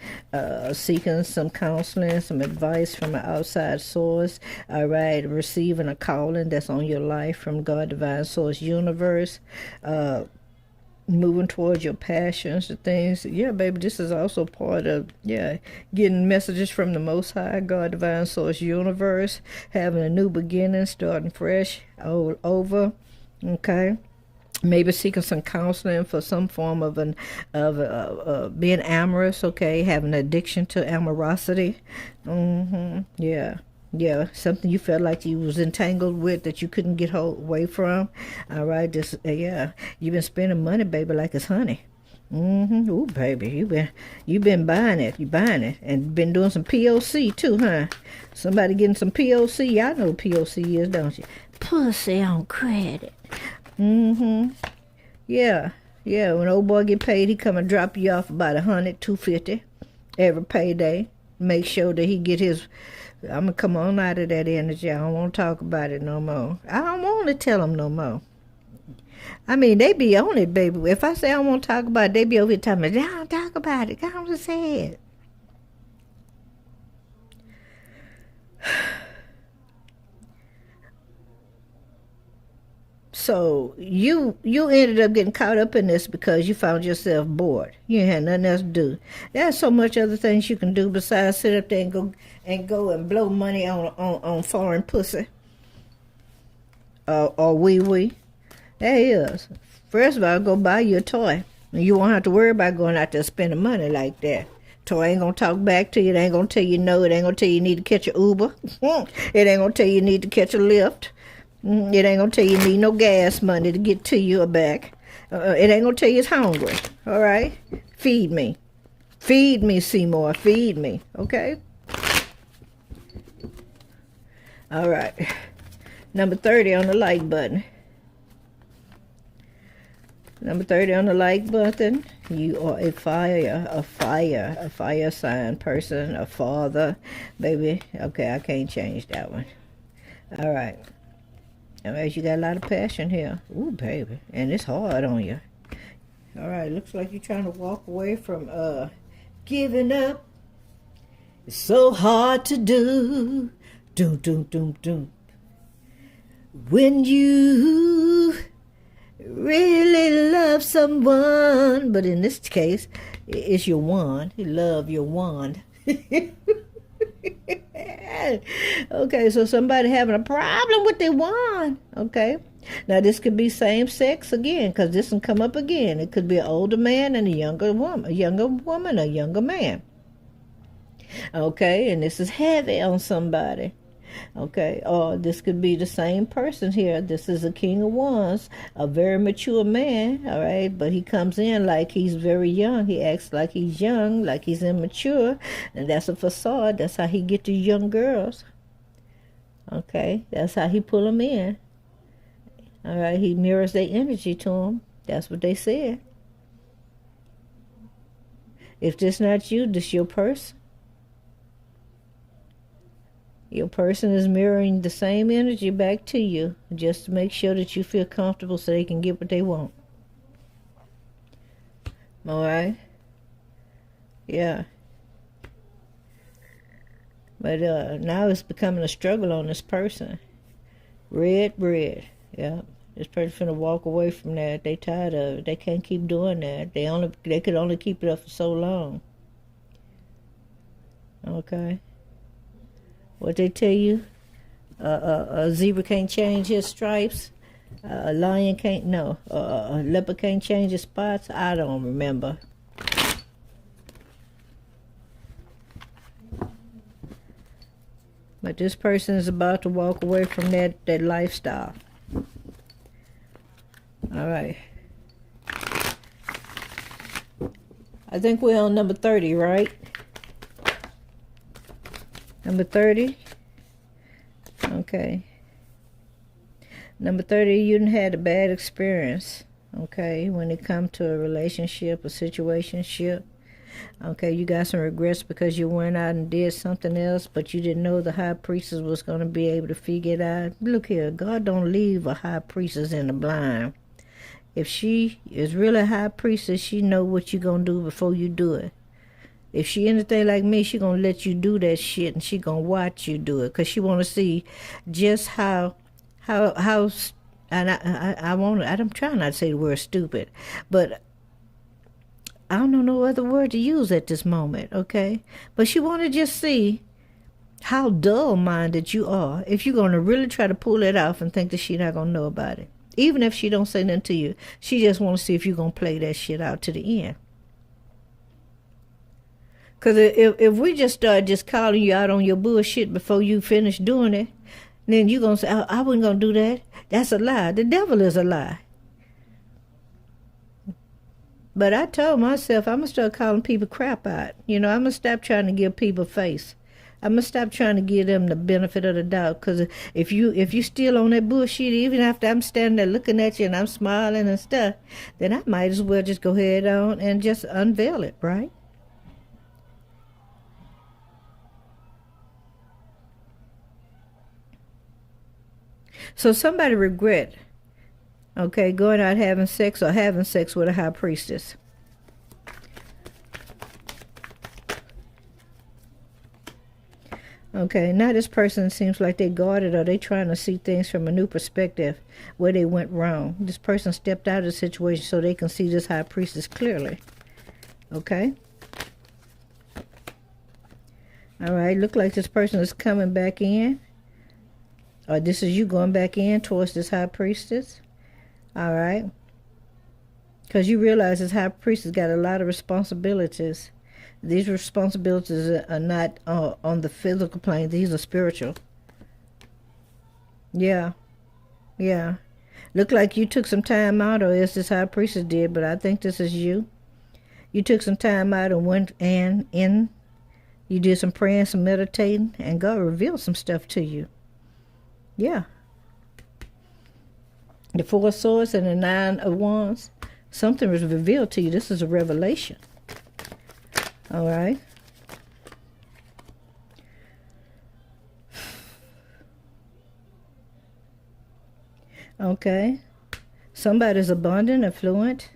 seeking some counseling, some advice from an outside source. All right, receiving a calling that's on your life from God, divine source, universe. Moving towards your passions, the things. Yeah, baby, this is also part of, getting messages from the Most High, God, divine source, universe, having a new beginning, starting fresh, all over, okay? Maybe seeking some counseling for some form of being amorous, okay, having an addiction to amorosity. Yeah. Yeah, something you felt like you was entangled with that you couldn't get away from. All right, just yeah, you've been spending money, baby, like it's honey. Ooh, baby, you been buying it. You buying it, and been doing some POC too, huh? Somebody getting some POC. Y'all know what POC is, don't you? Pussy on credit. Yeah, yeah. When old boy get paid, he come and drop you off about 100, 250 every payday. Make sure that he get his. I'm gonna come on out of that energy. I don't want to talk about it no more. I don't want to tell them no more. I mean, they be on it, baby. If I say I don't want to talk about it, they be over here telling me, don't talk about it. Come to say it. So you ended up getting caught up in this because you found yourself bored. You had nothing else to do. There's so much other things you can do besides sit up there and go and blow money on foreign pussy or wee. There is. First of all, go buy you a toy. And you won't have to worry about going out there spending money like that. Toy ain't gonna talk back to you. It ain't gonna tell you no. It ain't gonna tell you need to catch an Uber. It ain't gonna tell you need to catch a Lyft. It ain't gonna tell you need no gas money to get to you or back. It ain't gonna tell you it's hungry. All right? Feed me. Feed me, Seymour. Feed me. Okay? All right. Number 30 on the like button. Number 30 on the like button. You are a fire sign person, a father. Baby, okay, I can't change that one. All right. All right, you got a lot of passion here. Ooh, baby. And it's hard on you. All right, looks like you're trying to walk away from giving up. It's so hard to do. Doom, doom, doom, doom. When you really love someone, but in this case, it's your wand. You love your wand. Okay, so somebody having a problem with their wand. Okay, now this could be same sex again, because this can come up again. It could be an older man and a younger woman, a younger man. Okay, and this is heavy on somebody. Okay, or this could be the same person here. This is a King of Wands, a very mature man, all right, but he comes in like he's very young. He acts like he's young, like he's immature, and that's a facade. That's how he get to young girls. Okay, that's how he pull them in. All right, he mirrors their energy to them. That's what they said. If this not you, this your person. Your person is mirroring the same energy back to you just to make sure that you feel comfortable so they can get what they want. All right? Yeah. But now it's becoming a struggle on this person. Red. Yeah. This person finna walk away from that. They tired of it. They can't keep doing that. They could only keep it up for so long. Okay? What they tell you, a zebra can't change his stripes, a lion can't, no, a leopard can't change his spots. I don't remember. But this person is about to walk away from that lifestyle. All right. I think we're on number 30, right? Number 30. Okay. Number 30, you done had a bad experience. Okay, when it comes to a relationship, a situationship. Okay, you got some regrets because you went out and did something else, but you didn't know the high priestess was going to be able to figure it out. Look here, God don't leave a high priestess in the blind. If she is really a high priestess, she know what you're going to do before you do it. If she anything like me, she gonna let you do that shit, and she gonna watch you do it, cause she wanna see just how. And I'm trying not to say the word stupid, but I don't know no other word to use at this moment. Okay, but she wanna just see how dull-minded you are if you're gonna really try to pull it off and think that she not gonna know about it. Even if she don't say nothing to you, she just want to see if you're going to play that shit out to the end. Because if we just start just calling you out on your bullshit before you finish doing it, then you're going to say, I wasn't going to do that. That's a lie. The devil is a lie. But I told myself, I'm going to start calling people crap out. I'm going to stop trying to give people face. I'm going to stop trying to give them the benefit of the doubt. Because if you still on that bullshit, even after I'm standing there looking at you and I'm smiling and stuff, then I might as well just go ahead on and just unveil it, right? So somebody regret, okay, going out having sex or having sex with a high priestess. Okay, now this person seems like they guarded or they trying to see things from a new perspective where they went wrong. This person stepped out of the situation so they can see this high priestess clearly. Okay? All right, look like this person is coming back in. Or this is you going back in towards this high priestess. All right. Because you realize this high priestess got a lot of responsibilities. These responsibilities are not on the physical plane. These are spiritual. Yeah. Yeah. Look like you took some time out, or as this high priestess did, but I think this is you. You took some time out and went in. You did some praying, some meditating, and God revealed some stuff to you. Yeah. The Four of Swords and the Nine of Wands. Something was revealed to you. This is a revelation. All right. Okay. Somebody's abundant, affluent.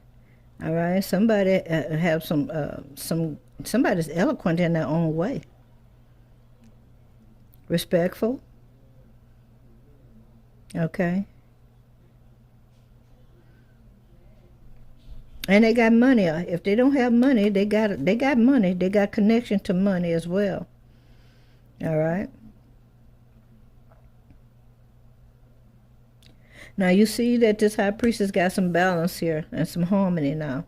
All right. Somebody have somebody's eloquent in their own way. Respectful. Okay. And they got money. If they don't have money, they got money. They got connection to money as well. All right. Now you see that this high priestess got some balance here and some harmony now.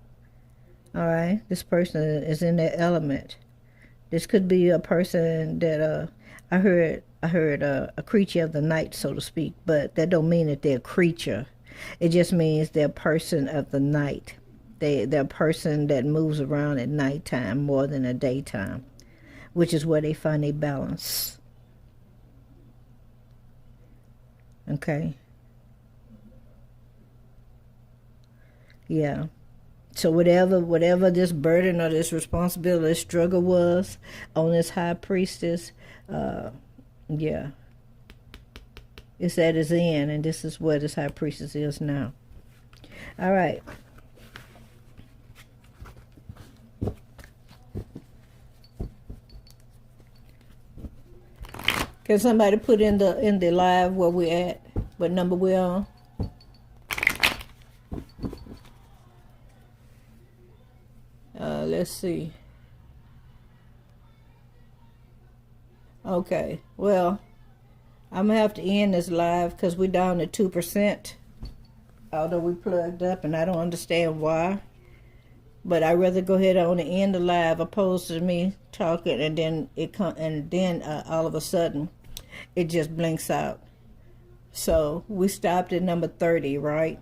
All right. This person is in their element. This could be a person that I heard a creature of the night, so to speak, but that don't mean that they're a creature. It just means they're a person of the night. They're a person that moves around at nighttime more than a daytime, which is where they find their balance. Okay. Yeah. So whatever this burden or this responsibility, this struggle was on this high priestess, yeah, it's at its end, and this is where this high priestess is now. All right. Can somebody put in the live where we at, what number we're on? Let's see. Okay, well, I'm gonna have to end this live because we're down to 2%. Although we plugged up, and I don't understand why. But I'd rather go ahead on and end the live opposed to me talking and then all of a sudden it just blinks out. So we stopped at number 30, right?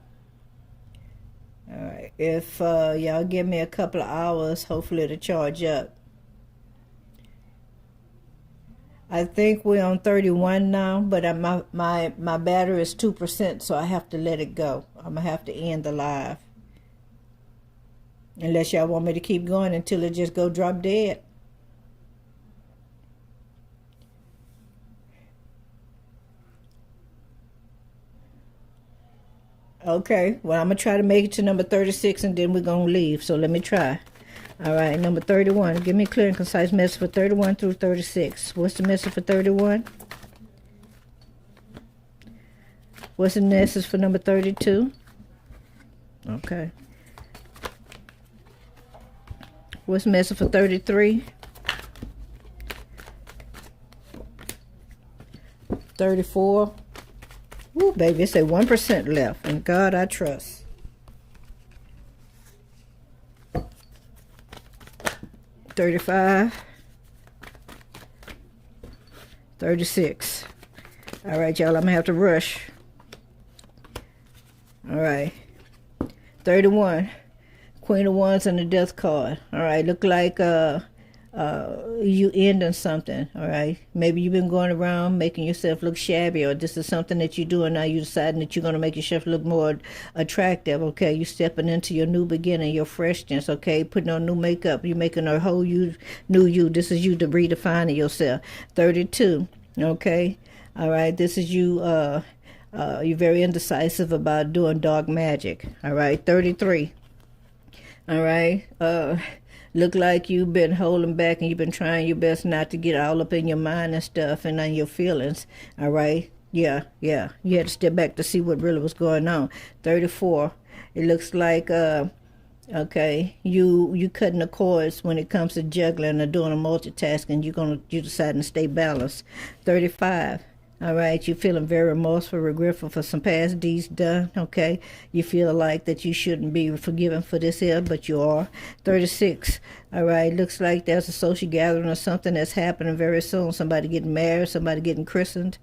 All right. If y'all give me a couple of hours, hopefully it'll charge up. I think we're on 31 now, but my battery is 2%, so I have to let it go. I'm gonna have to end the live. Unless y'all want me to keep going until it just go drop dead. Okay, well, I'm going to try to make it to number 36, and then we're going to leave. So let me try. All right, number 31. Give me a clear and concise message for 31 through 36. What's the message for 31? What's the message for number 32? Okay. What's the message for 33? 34? Ooh, baby, it's a 1% left. And God I trust. 35. 36. All right, y'all, I'm gonna have to rush. All right. 31. Queen of Wands and the Death card. All right, look like you ending something. All right, maybe you've been going around making yourself look shabby, or this is something that you're doing now. You deciding that you're going to make yourself look more attractive. Okay, you stepping into your new beginning, your freshness. Okay, putting on new makeup. You making a whole new you. This is you to redefining yourself. 32. Okay, all right, this is you. You're very indecisive about doing dark magic. All right, 33. All right, look like you've been holding back and you've been trying your best not to get all up in your mind and stuff and on your feelings. All right, yeah, you had to step back to see what really was going on. 34. It looks like okay, you cutting the cords when it comes to juggling or doing a multitasking. You deciding to stay balanced. 35. All right, you're feeling very remorseful, regretful for some past deeds done, okay? You feel like that you shouldn't be forgiven for this here, but you are. 36. All right, looks like there's a social gathering or something that's happening very soon. Somebody getting married, somebody getting christened.